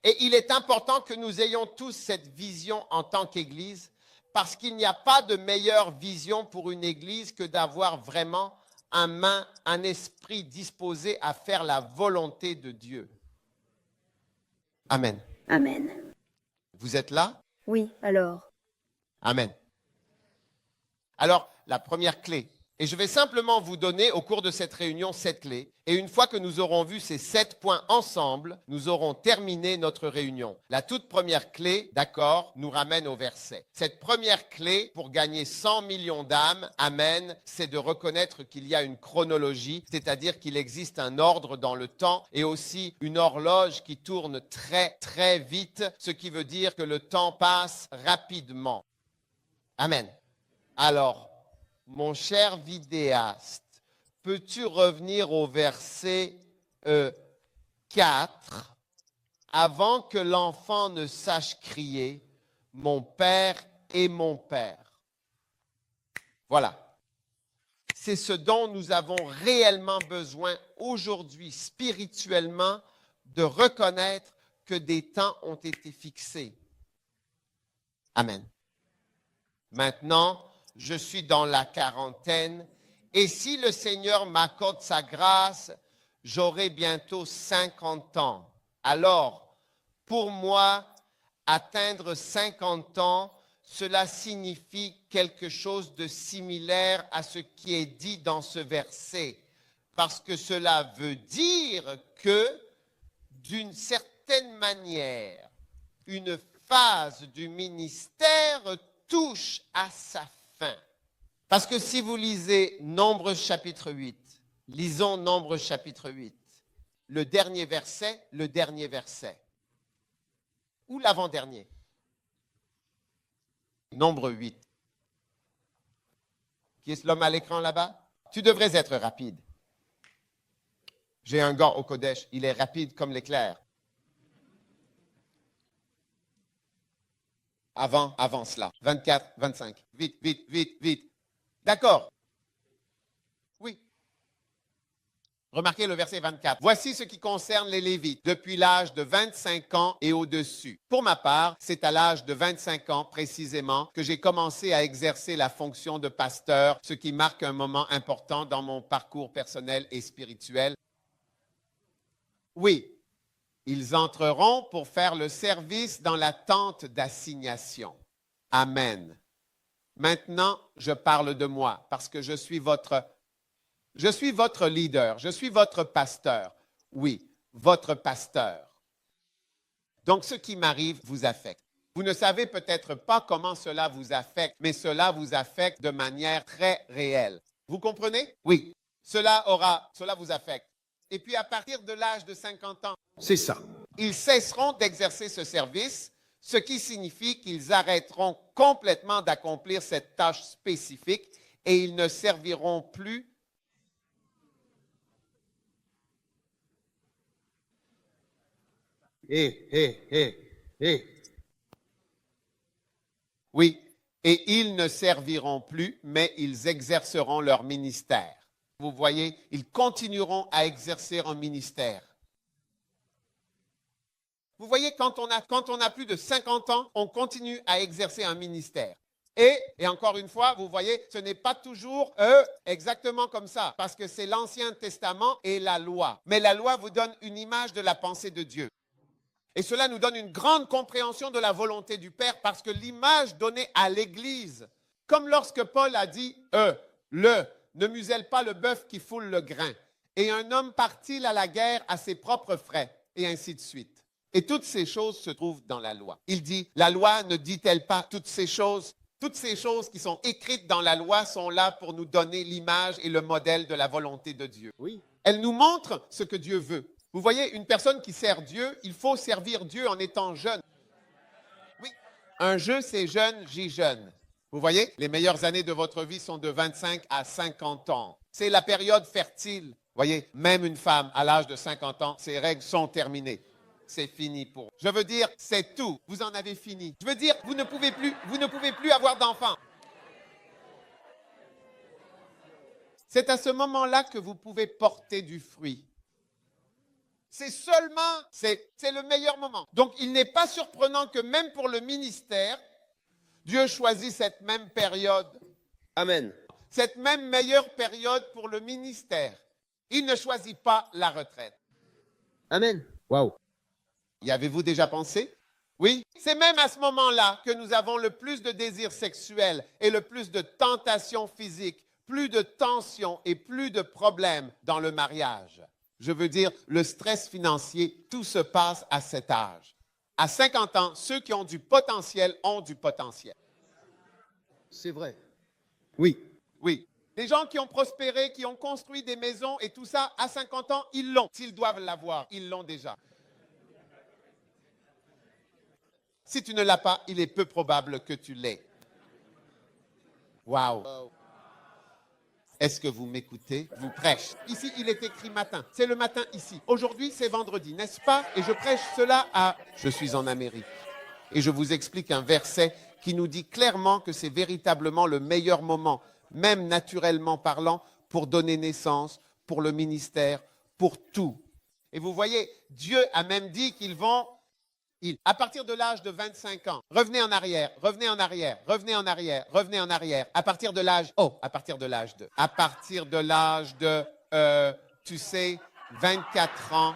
Et il est important que nous ayons tous cette vision en tant qu'Église, parce qu'il n'y a pas de meilleure vision pour une Église que d'avoir vraiment un esprit disposé à faire la volonté de Dieu. Amen. Amen. Vous êtes là? Oui, alors. Amen. Alors, la première clé. Et je vais simplement vous donner au cours de cette réunion 7 clés. Et une fois que nous aurons vu ces 7 points ensemble, nous aurons terminé notre réunion. La toute première clé, d'accord, nous ramène au verset. Cette première clé pour gagner 100 millions d'âmes, amen, c'est de reconnaître qu'il y a une chronologie, c'est-à-dire qu'il existe un ordre dans le temps et aussi une horloge qui tourne très, très vite, ce qui veut dire que le temps passe rapidement. Amen. Alors, mon cher vidéaste, peux-tu revenir au verset 4? Avant que l'enfant ne sache crier, mon Père est mon Père. Voilà. C'est ce dont nous avons réellement besoin aujourd'hui, spirituellement, de reconnaître que des temps ont été fixés. Amen. Maintenant, je suis dans la quarantaine et si le Seigneur m'accorde sa grâce, j'aurai bientôt 50 ans. Alors, pour moi, atteindre 50 ans, cela signifie quelque chose de similaire à ce qui est dit dans ce verset. Parce que cela veut dire que, d'une certaine manière, une phase du ministère touche à sa fin. Parce que si vous lisez Nombre chapitre 8, lisons Nombre chapitre 8, le dernier verset, ou l'avant-dernier. Nombre 8. Qui est l'homme à l'écran là-bas? Tu devrais être rapide. J'ai un gars au Kodesh, il est rapide comme l'éclair. Avant cela. 24, 25. Vite, vite, vite, vite. D'accord. Oui. Remarquez le verset 24. Voici ce qui concerne les Lévites depuis l'âge de 25 ans et au-dessus. Pour ma part, c'est à l'âge de 25 ans précisément que j'ai commencé à exercer la fonction de pasteur, ce qui marque un moment important dans mon parcours personnel et spirituel. Oui. Ils entreront pour faire le service dans la tente d'assignation. Amen. Maintenant, je parle de moi parce que je suis votre leader, je suis votre pasteur. Oui, votre pasteur. Donc, ce qui m'arrive vous affecte. Vous ne savez peut-être pas comment cela vous affecte, mais cela vous affecte de manière très réelle. Vous comprenez? Oui, cela vous affecte. Et puis, à partir de l'âge de 50 ans, C'est ça. ils cesseront d'exercer ce service, ce qui signifie qu'ils arrêteront complètement d'accomplir cette tâche spécifique et ils ne serviront plus. Oui, et ils ne serviront plus, mais ils exerceront leur ministère. Vous voyez, ils continueront à exercer un ministère. Vous voyez, quand on a plus de 50 ans, on continue à exercer un ministère. Et encore une fois, vous voyez, ce n'est pas toujours exactement comme ça, parce que c'est l'Ancien Testament et la loi. Mais la loi vous donne une image de la pensée de Dieu. Et cela nous donne une grande compréhension de la volonté du Père, parce que l'image donnée à l'Église, comme lorsque Paul a dit ne muselle pas le bœuf qui foule le grain. Et un homme part-il à la guerre à ses propres frais, et ainsi de suite. Et toutes ces choses se trouvent dans la loi. Il dit, la loi ne dit-elle pas toutes ces choses? Toutes ces choses qui sont écrites dans la loi sont là pour nous donner l'image et le modèle de la volonté de Dieu. Oui. Elles nous montrent ce que Dieu veut. Vous voyez, une personne qui sert Dieu, il faut servir Dieu en étant jeune. Oui, un jeu, c'est jeune, j'y jeune. Vous voyez, les meilleures années de votre vie sont de 25 à 50 ans. C'est la période fertile. Vous voyez, même une femme à l'âge de 50 ans, ses règles sont terminées. C'est fini pour vous. Je veux dire, c'est tout. Vous en avez fini. Je veux dire, vous ne pouvez plus avoir d'enfants. C'est à ce moment-là que vous pouvez porter du fruit. C'est le meilleur moment. Donc, il n'est pas surprenant que même pour le ministère, Dieu choisit cette même période. Amen. Cette même meilleure période pour le ministère. Il ne choisit pas la retraite. Amen. Waouh. Y avez-vous déjà pensé? Oui. C'est même à ce moment-là que nous avons le plus de désirs sexuels et le plus de tentations physiques, plus de tensions et plus de problèmes dans le mariage. Je veux dire, le stress financier, tout se passe à cet âge. À 50 ans, ceux qui ont du potentiel ont du potentiel. C'est vrai. Oui. Oui. Les gens qui ont prospéré, qui ont construit des maisons et tout ça, à 50 ans, ils l'ont. S'ils doivent l'avoir, ils l'ont déjà. Si tu ne l'as pas, il est peu probable que tu l'aies. Wow. Est-ce que vous m'écoutez? Je vous prêche. Ici, il est écrit matin. C'est le matin ici. Aujourd'hui, c'est vendredi, n'est-ce pas? Et je prêche cela à... Je suis en Amérique. Et je vous explique un verset qui nous dit clairement que c'est véritablement le meilleur moment, même naturellement parlant, pour donner naissance, pour le ministère, pour tout. Et vous voyez, Dieu a même dit qu'ils vont... À partir de l'âge de 25 ans, revenez en arrière, revenez en arrière, revenez en arrière, revenez en arrière. À partir de l'âge de, tu sais, 24 ans,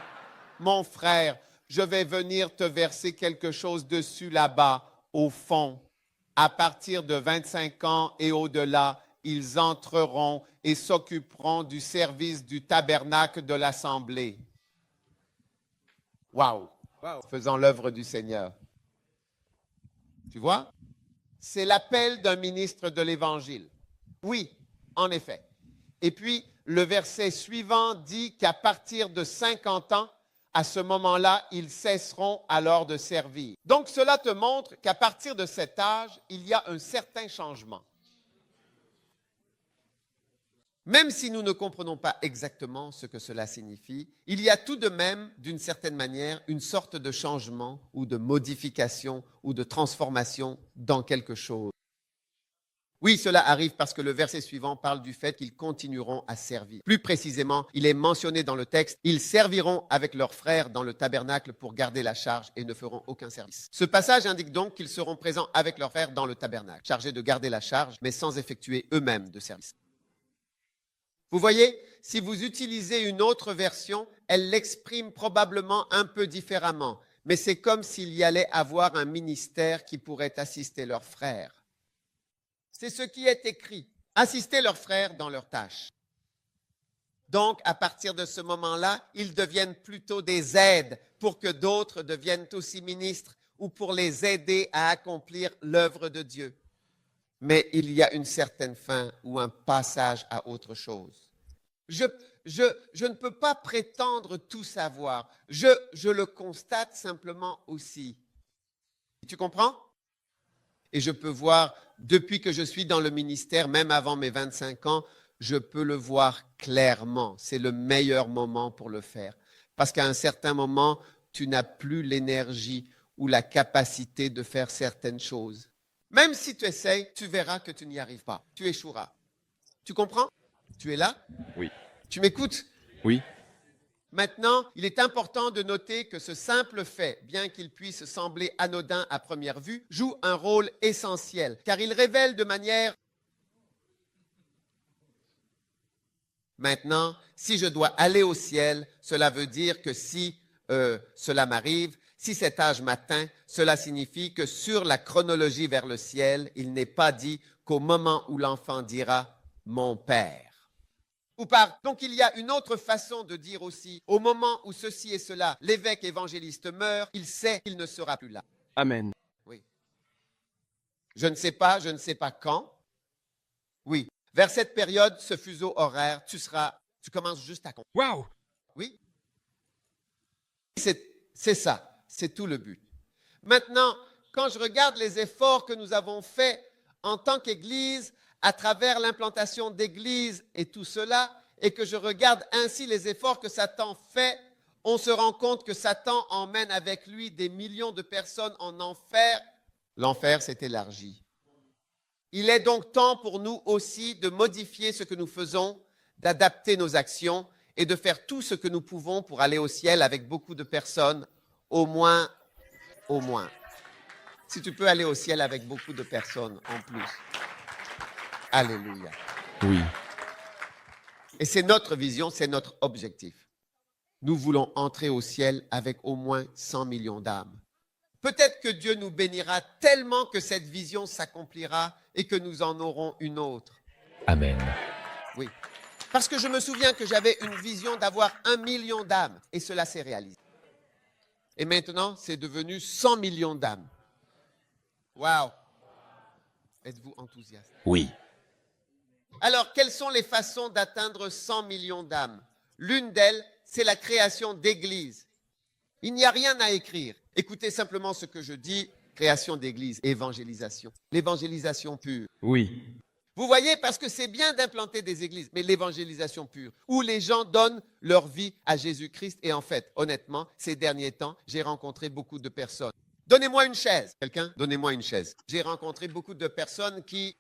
mon frère, je vais venir te verser quelque chose dessus là-bas, au fond. À partir de 25 ans et au-delà, ils entreront et s'occuperont du service du tabernacle de l'Assemblée. Wow! Faisant l'œuvre du Seigneur. Tu vois? C'est l'appel d'un ministre de l'Évangile. Oui, en effet. Et puis, le verset suivant dit qu'à partir de 50 ans, à ce moment-là, ils cesseront alors de servir. Donc, cela te montre qu'à partir de cet âge, il y a un certain changement. Même si nous ne comprenons pas exactement ce que cela signifie, il y a tout de même, d'une certaine manière, une sorte de changement ou de modification ou de transformation dans quelque chose. Oui, cela arrive parce que le verset suivant parle du fait qu'ils continueront à servir. Plus précisément, il est mentionné dans le texte, ils serviront avec leurs frères dans le tabernacle pour garder la charge et ne feront aucun service. Ce passage indique donc qu'ils seront présents avec leurs frères dans le tabernacle, chargés de garder la charge, mais sans effectuer eux-mêmes de service. Vous voyez, si vous utilisez une autre version, elle l'exprime probablement un peu différemment. Mais c'est comme s'il y allait avoir un ministère qui pourrait assister leurs frères. C'est ce qui est écrit. Assister leurs frères dans leurs tâches. Donc, à partir de ce moment-là, ils deviennent plutôt des aides pour que d'autres deviennent aussi ministres ou pour les aider à accomplir l'œuvre de Dieu. Mais il y a une certaine fin ou un passage à autre chose. Je ne peux pas prétendre tout savoir. Je le constate simplement aussi. Tu comprends? Et je peux voir, depuis que je suis dans le ministère, même avant mes 25 ans, je peux le voir clairement. C'est le meilleur moment pour le faire. Parce qu'à un certain moment, tu n'as plus l'énergie ou la capacité de faire certaines choses. Même si tu essayes, tu verras que tu n'y arrives pas. Tu échoueras. Tu comprends? Tu es là? Oui. Tu m'écoutes? Oui. Maintenant, il est important de noter que ce simple fait, bien qu'il puisse sembler anodin à première vue, joue un rôle essentiel, car il révèle de manière... Maintenant, si je dois aller au ciel, cela veut dire que si cela m'arrive, si cet âge m'atteint, cela signifie que sur la chronologie vers le ciel, il n'est pas dit qu'au moment où l'enfant dira « mon Père ». Donc il y a une autre façon de dire aussi, au moment où ceci et cela, l'évêque évangéliste meurt, il sait qu'il ne sera plus là. Amen. Oui. Je ne sais pas quand. Oui. Vers cette période, ce fuseau horaire, tu commences juste à comprendre. Waouh! Oui. C'est ça. C'est tout le but. Maintenant, quand je regarde les efforts que nous avons faits en tant qu'Église, à travers l'implantation d'églises et tout cela, et que je regarde ainsi les efforts que Satan fait, on se rend compte que Satan emmène avec lui des millions de personnes en enfer. L'enfer s'est élargi. Il est donc temps pour nous aussi de modifier ce que nous faisons, d'adapter nos actions et de faire tout ce que nous pouvons pour aller au ciel avec beaucoup de personnes, au moins. Si tu peux aller au ciel avec beaucoup de personnes en plus. Alléluia. Oui. Et c'est notre vision, c'est notre objectif. Nous voulons entrer au ciel avec au moins 100 millions d'âmes. Peut-être que Dieu nous bénira tellement que cette vision s'accomplira et que nous en aurons une autre. Amen. Oui. Parce que je me souviens que j'avais une vision d'avoir 1 million d'âmes et cela s'est réalisé. Et maintenant, c'est devenu 100 millions d'âmes. Waouh! Êtes-vous enthousiaste? Oui. Alors, quelles sont les façons d'atteindre 100 millions d'âmes? L'une d'elles, c'est la création d'églises. Il n'y a rien à écrire. Écoutez simplement ce que je dis, création d'églises, évangélisation. L'évangélisation pure. Oui. Vous voyez, parce que c'est bien d'implanter des églises, mais l'évangélisation pure, où les gens donnent leur vie à Jésus-Christ. Et en fait, honnêtement, ces derniers temps, j'ai rencontré beaucoup de personnes. Donnez-moi une chaise. Quelqu'un? Donnez-moi une chaise. J'ai rencontré beaucoup de personnes qui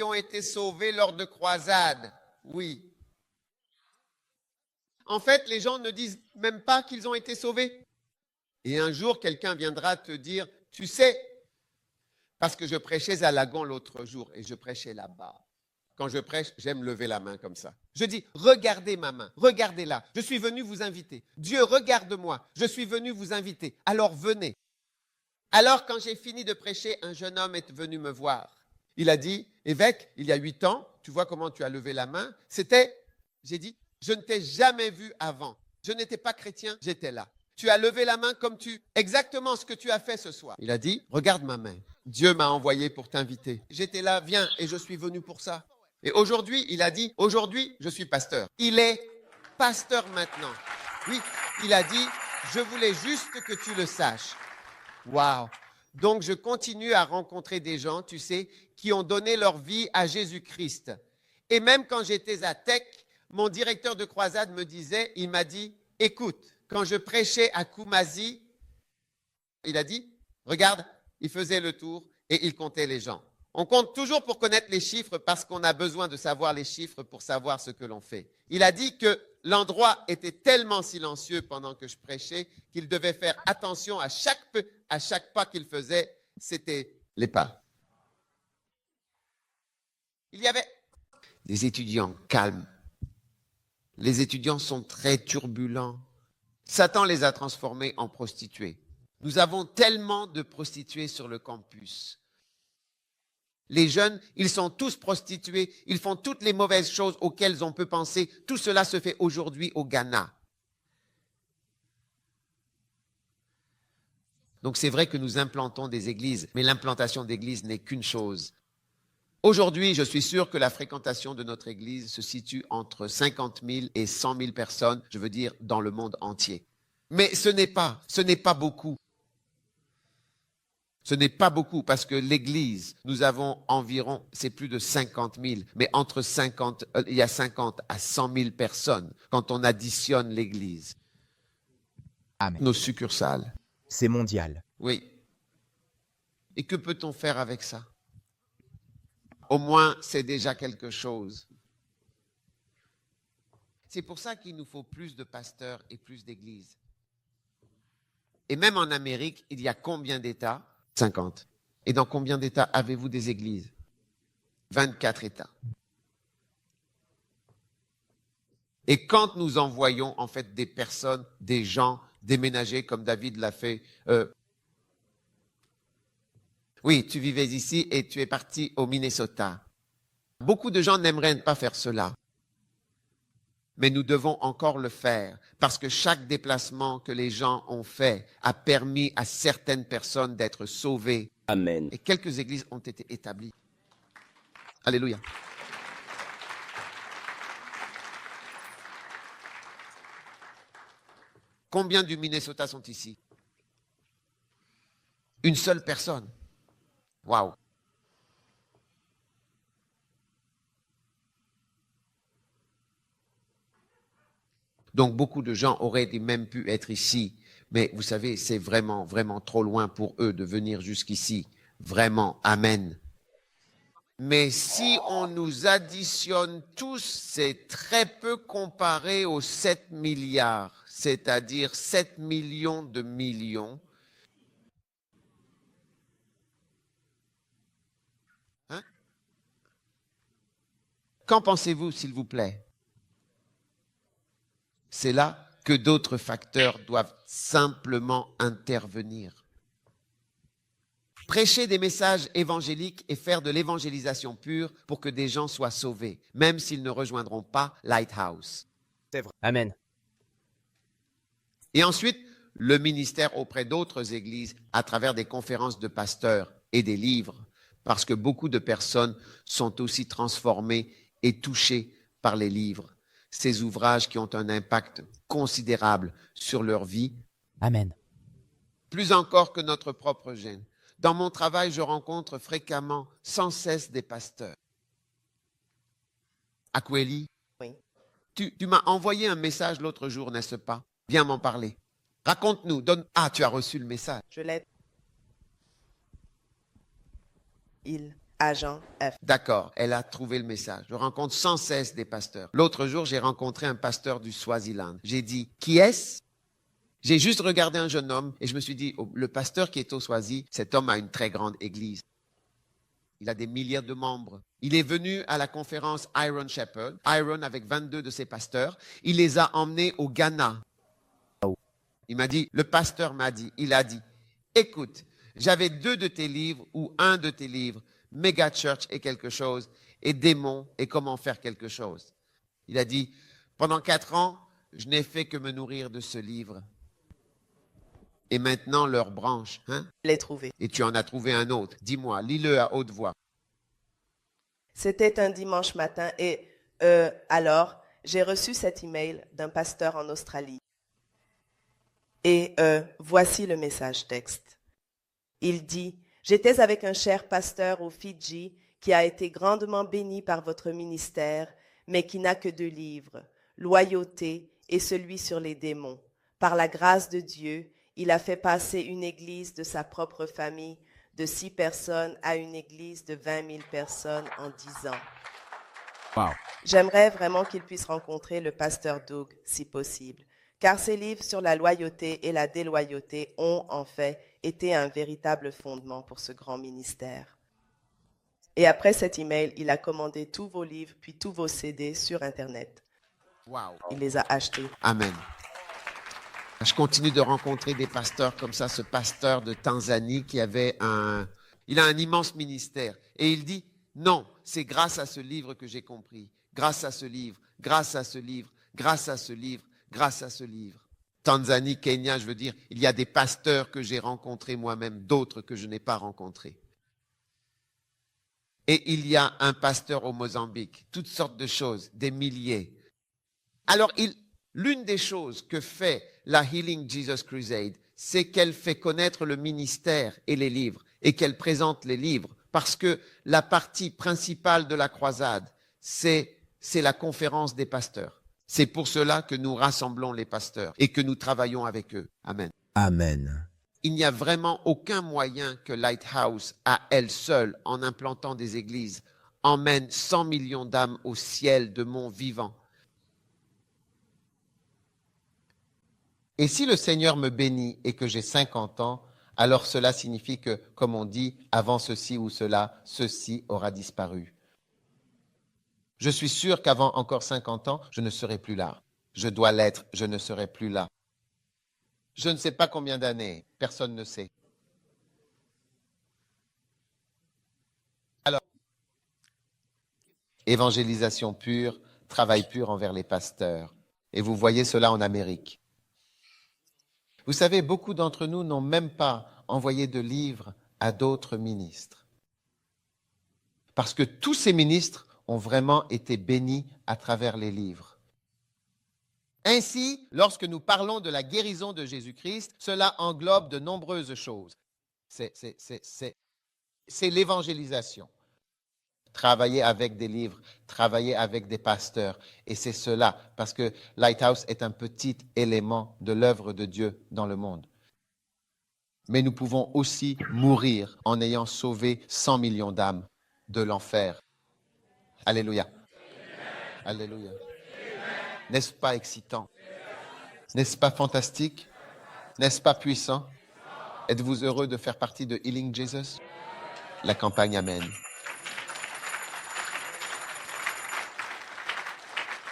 ont été sauvées lors de croisades. Oui. En fait, les gens ne disent même pas qu'ils ont été sauvés. Et un jour, quelqu'un viendra te dire, tu sais, parce que je prêchais à Lagon l'autre jour et je prêchais là-bas. Quand je prêche, j'aime lever la main comme ça. Je dis, regardez ma main, regardez-la. Je suis venu vous inviter. Dieu, regarde-moi. Je suis venu vous inviter. Alors venez. Alors, quand j'ai fini de prêcher, un jeune homme est venu me voir. Il a dit, évêque, il y a 8 ans, tu vois comment tu as levé la main. J'ai dit, je ne t'ai jamais vu avant. Je n'étais pas chrétien, j'étais là. Tu as levé la main exactement ce que tu as fait ce soir. Il a dit, regarde ma main. Dieu m'a envoyé pour t'inviter. J'étais là, viens, et je suis venu pour ça. Et aujourd'hui, il a dit, aujourd'hui, je suis pasteur. Il est pasteur maintenant. Oui, il a dit, je voulais juste que tu le saches. Waouh! Donc, je continue à rencontrer des gens, tu sais, qui ont donné leur vie à Jésus-Christ. Et même quand j'étais à Tech, mon directeur de croisade me disait, il m'a dit, écoute, quand je prêchais à Koumazi, il a dit, regarde, il faisait le tour et il comptait les gens. On compte toujours pour connaître les chiffres parce qu'on a besoin de savoir les chiffres pour savoir ce que l'on fait. Il a dit que l'endroit était tellement silencieux pendant que je prêchais qu'il devait faire attention à chaque pas qu'il faisait, c'était les pas. Il y avait des étudiants calmes. Les étudiants sont très turbulents. Satan les a transformés en prostituées. Nous avons tellement de prostituées sur le campus. Les jeunes, ils sont tous prostitués, ils font toutes les mauvaises choses auxquelles on peut penser. Tout cela se fait aujourd'hui au Ghana. Donc c'est vrai que nous implantons des églises, mais l'implantation d'églises n'est qu'une chose. Aujourd'hui, je suis sûr que la fréquentation de notre église se situe entre 50 000 et 100 000 personnes, je veux dire dans le monde entier. Mais ce n'est pas beaucoup. Ce n'est pas beaucoup parce que l'église, nous avons environ, c'est plus de 50 000, mais il y a 50 à 100 000 personnes quand on additionne l'église. Amen. Nos succursales. C'est mondial. Oui. Et que peut-on faire avec ça? Au moins, c'est déjà quelque chose. C'est pour ça qu'il nous faut plus de pasteurs et plus d'églises. Et même en Amérique, il y a combien d'États? 50. Et dans combien d'États avez-vous des églises? 24 États. Et quand nous envoyons en fait des personnes, des gens déménager comme David l'a fait, oui, tu vivais ici et tu es parti au Minnesota. Beaucoup de gens n'aimeraient pas faire cela. Mais nous devons encore le faire parce que chaque déplacement que les gens ont fait a permis à certaines personnes d'être sauvées. Amen. Et quelques églises ont été établies. Alléluia. Combien du Minnesota sont ici? Une seule personne. Waouh. Donc, beaucoup de gens auraient même pu être ici. Mais vous savez, c'est vraiment, vraiment trop loin pour eux de venir jusqu'ici. Vraiment. Amen. Mais si on nous additionne tous, c'est très peu comparé aux 7 milliards, c'est-à-dire 7 millions de millions. Hein? Qu'en pensez-vous, s'il vous plaît? C'est là que d'autres facteurs doivent simplement intervenir. Prêcher des messages évangéliques et faire de l'évangélisation pure pour que des gens soient sauvés, même s'ils ne rejoindront pas Lighthouse. C'est vrai. Amen. Et ensuite, le ministère auprès d'autres églises à travers des conférences de pasteurs et des livres, parce que beaucoup de personnes sont aussi transformées et touchées par les livres. Ces ouvrages qui ont un impact considérable sur leur vie. Amen. Plus encore que notre propre gène. Dans mon travail, je rencontre fréquemment, sans cesse, des pasteurs. Akweli, oui. Tu m'as envoyé un message l'autre jour, n'est-ce pas? Viens m'en parler. Raconte-nous. Ah, tu as reçu le message. Je l'ai. Agent F. D'accord, elle a trouvé le message. Je rencontre sans cesse des pasteurs. L'autre jour, j'ai rencontré un pasteur du Swaziland. J'ai dit, qui est-ce? J'ai juste regardé un jeune homme et je me suis dit, oh, le pasteur qui est au Swazi, cet homme a une très grande église. Il a des milliers de membres. Il est venu à la conférence Iron Shepherd, Iron avec 22 de ses pasteurs. Il les a emmenés au Ghana. Il m'a dit, le pasteur m'a dit, il a dit, écoute, j'avais 2 de tes livres ou 1 de tes livres, Mega Church et quelque chose, et Démons et comment faire quelque chose. Il a dit, pendant 4 ans, je n'ai fait que me nourrir de ce livre. Et maintenant, leur branche, hein? Je l'ai trouvé. Et tu en as trouvé un autre. Dis-moi, lis-le à haute voix. C'était un dimanche matin et alors, j'ai reçu cet email d'un pasteur en Australie. Et voici le message texte. Il dit, « J'étais avec un cher pasteur au Fidji qui a été grandement béni par votre ministère, mais qui n'a que 2 livres, Loyauté et celui sur les démons. Par la grâce de Dieu, il a fait passer une église de sa propre famille de 6 personnes à une église de 20 000 personnes en 10 ans. Wow. J'aimerais vraiment qu'il puisse rencontrer le pasteur Doug, si possible, car ses livres sur la loyauté et la déloyauté ont, en fait, été un véritable fondement pour ce grand ministère. » Et après cet email, il a commandé tous vos livres, puis tous vos CD sur Internet. Wow. Il les a achetés. Amen. Je continue de rencontrer des pasteurs comme ça, ce pasteur de Tanzanie qui avait il a un immense ministère. Et il dit, non, c'est grâce à ce livre que j'ai compris. Grâce à ce livre, grâce à ce livre, grâce à ce livre, grâce à ce livre. Tanzanie, Kenya, je veux dire, il y a des pasteurs que j'ai rencontrés moi-même, d'autres que je n'ai pas rencontrés. Et il y a un pasteur au Mozambique, toutes sortes de choses, des milliers. Alors, l'une des choses que fait la Healing Jesus Crusade, c'est qu'elle fait connaître le ministère et les livres, et qu'elle présente les livres, parce que la partie principale de la croisade, c'est la conférence des pasteurs. C'est pour cela que nous rassemblons les pasteurs et que nous travaillons avec eux. Amen. Amen. Il n'y a vraiment aucun moyen que Lighthouse, à elle seule, en implantant des églises, emmène 100 millions d'âmes au ciel de mon vivant. Et si le Seigneur me bénit et que j'ai 50 ans, alors cela signifie que, comme on dit, avant ceci ou cela, ceci aura disparu. Je suis sûr qu'avant encore 50 ans, je ne serai plus là. Je dois l'être, je ne serai plus là. Je ne sais pas combien d'années, personne ne sait. Alors, évangélisation pure, travail pur envers les pasteurs. Et vous voyez cela en Amérique. Vous savez, beaucoup d'entre nous n'ont même pas envoyé de livres à d'autres ministres. Parce que tous ces ministres ont vraiment été bénis à travers les livres. Ainsi, lorsque nous parlons de la guérison de Jésus-Christ, cela englobe de nombreuses choses. C'est l'évangélisation. Travailler avec des livres, travailler avec des pasteurs. Et c'est cela, parce que Lighthouse est un petit élément de l'œuvre de Dieu dans le monde. Mais nous pouvons aussi mourir en ayant sauvé 100 millions d'âmes de l'enfer. Alléluia. Alléluia. N'est-ce pas excitant? N'est-ce pas fantastique? N'est-ce pas puissant? Êtes-vous heureux de faire partie de Healing Jesus? La campagne Amen.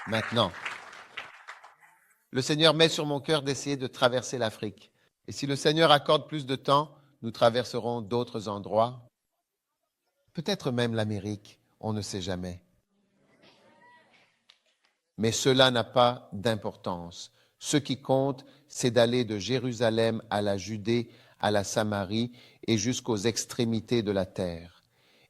Maintenant, le Seigneur met sur mon cœur d'essayer de traverser l'Afrique. Et si le Seigneur accorde plus de temps, nous traverserons d'autres endroits. Peut-être même l'Amérique, on ne sait jamais. Mais cela n'a pas d'importance. Ce qui compte, c'est d'aller de Jérusalem à la Judée, à la Samarie et jusqu'aux extrémités de la terre.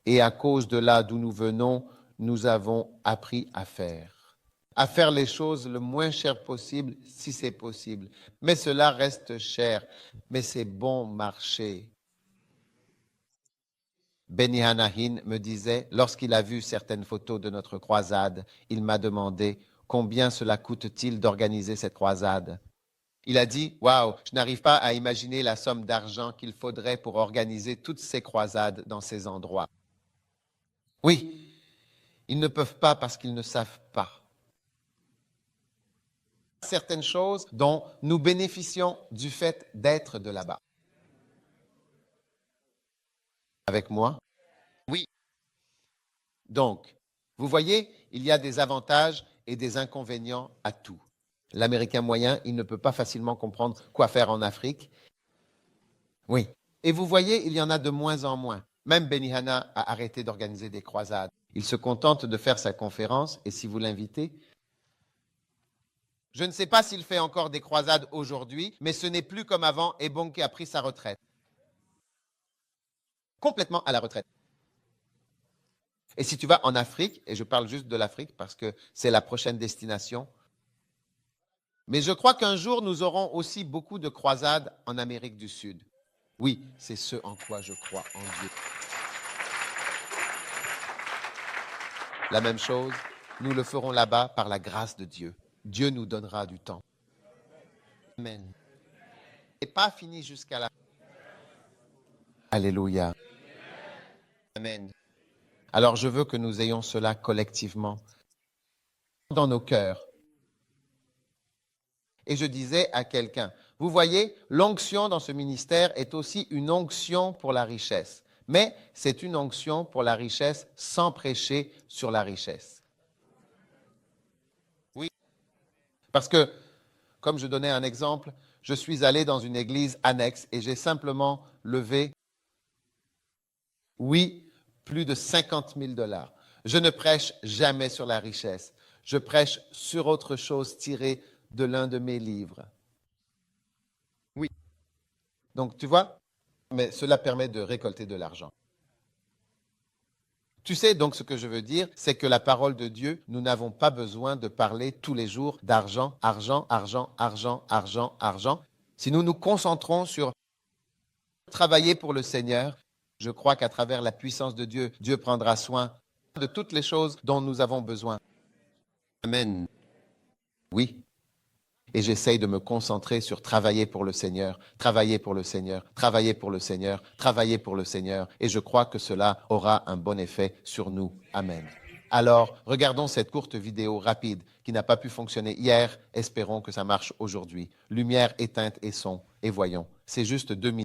Et à cause de là d'où nous venons, nous avons appris à faire les choses le moins cher possible, si c'est possible. Mais cela reste cher, mais c'est bon marché. Benny Hanahin me disait, lorsqu'il a vu certaines photos de notre croisade, il m'a demandé combien cela coûte-t-il d'organiser cette croisade. Il a dit, waouh, je n'arrive pas à imaginer la somme d'argent qu'il faudrait pour organiser toutes ces croisades dans ces endroits. Oui, ils ne peuvent pas parce qu'ils ne savent pas. Certaines choses dont nous bénéficions du fait d'être de là-bas. Avec moi? Oui. Donc, vous voyez, il y a des avantages et des inconvénients à tout. L'Américain moyen, il ne peut pas facilement comprendre quoi faire en Afrique. Oui. Et vous voyez, il y en a de moins en moins. Même Benny Hana a arrêté d'organiser des croisades. Il se contente de faire sa conférence et si vous l'invitez, je ne sais pas s'il fait encore des croisades aujourd'hui, mais ce n'est plus comme avant et Bonnke a pris sa retraite. Complètement à la retraite. Et si tu vas en Afrique, et je parle juste de l'Afrique parce que c'est la prochaine destination, mais je crois qu'un jour nous aurons aussi beaucoup de croisades en Amérique du Sud. Oui, c'est ce en quoi je crois en Dieu. La même chose, nous le ferons là-bas par la grâce de Dieu. Dieu nous donnera du temps. Amen. Et pas fini jusqu'à la fin. Alléluia. Amen. Alors je veux que nous ayons cela collectivement dans nos cœurs. Et je disais à quelqu'un, vous voyez, l'onction dans ce ministère est aussi une onction pour la richesse. Mais c'est une onction pour la richesse sans prêcher sur la richesse. Oui. Parce que, comme je donnais un exemple, je suis allé dans une église annexe et j'ai simplement levé, oui, plus de 50 000 $. Je ne prêche jamais sur la richesse. Je prêche sur autre chose tiré de l'un de mes livres. Oui. Donc, tu vois, mais cela permet de récolter de l'argent. Tu sais donc ce que je veux dire, c'est que la parole de Dieu, nous n'avons pas besoin de parler tous les jours d'argent, argent, argent, argent, argent, argent. Si nous nous concentrons sur travailler pour le Seigneur, je crois qu'à travers la puissance de Dieu, Dieu prendra soin de toutes les choses dont nous avons besoin. Amen. Oui. Et j'essaye de me concentrer sur travailler pour le Seigneur, travailler pour le Seigneur, travailler pour le Seigneur, travailler pour le Seigneur. Et je crois que cela aura un bon effet sur nous. Amen. Alors, regardons cette courte vidéo rapide qui n'a pas pu fonctionner hier. Espérons que ça marche aujourd'hui. Lumière éteinte et son. Et voyons, c'est juste 2 minutes.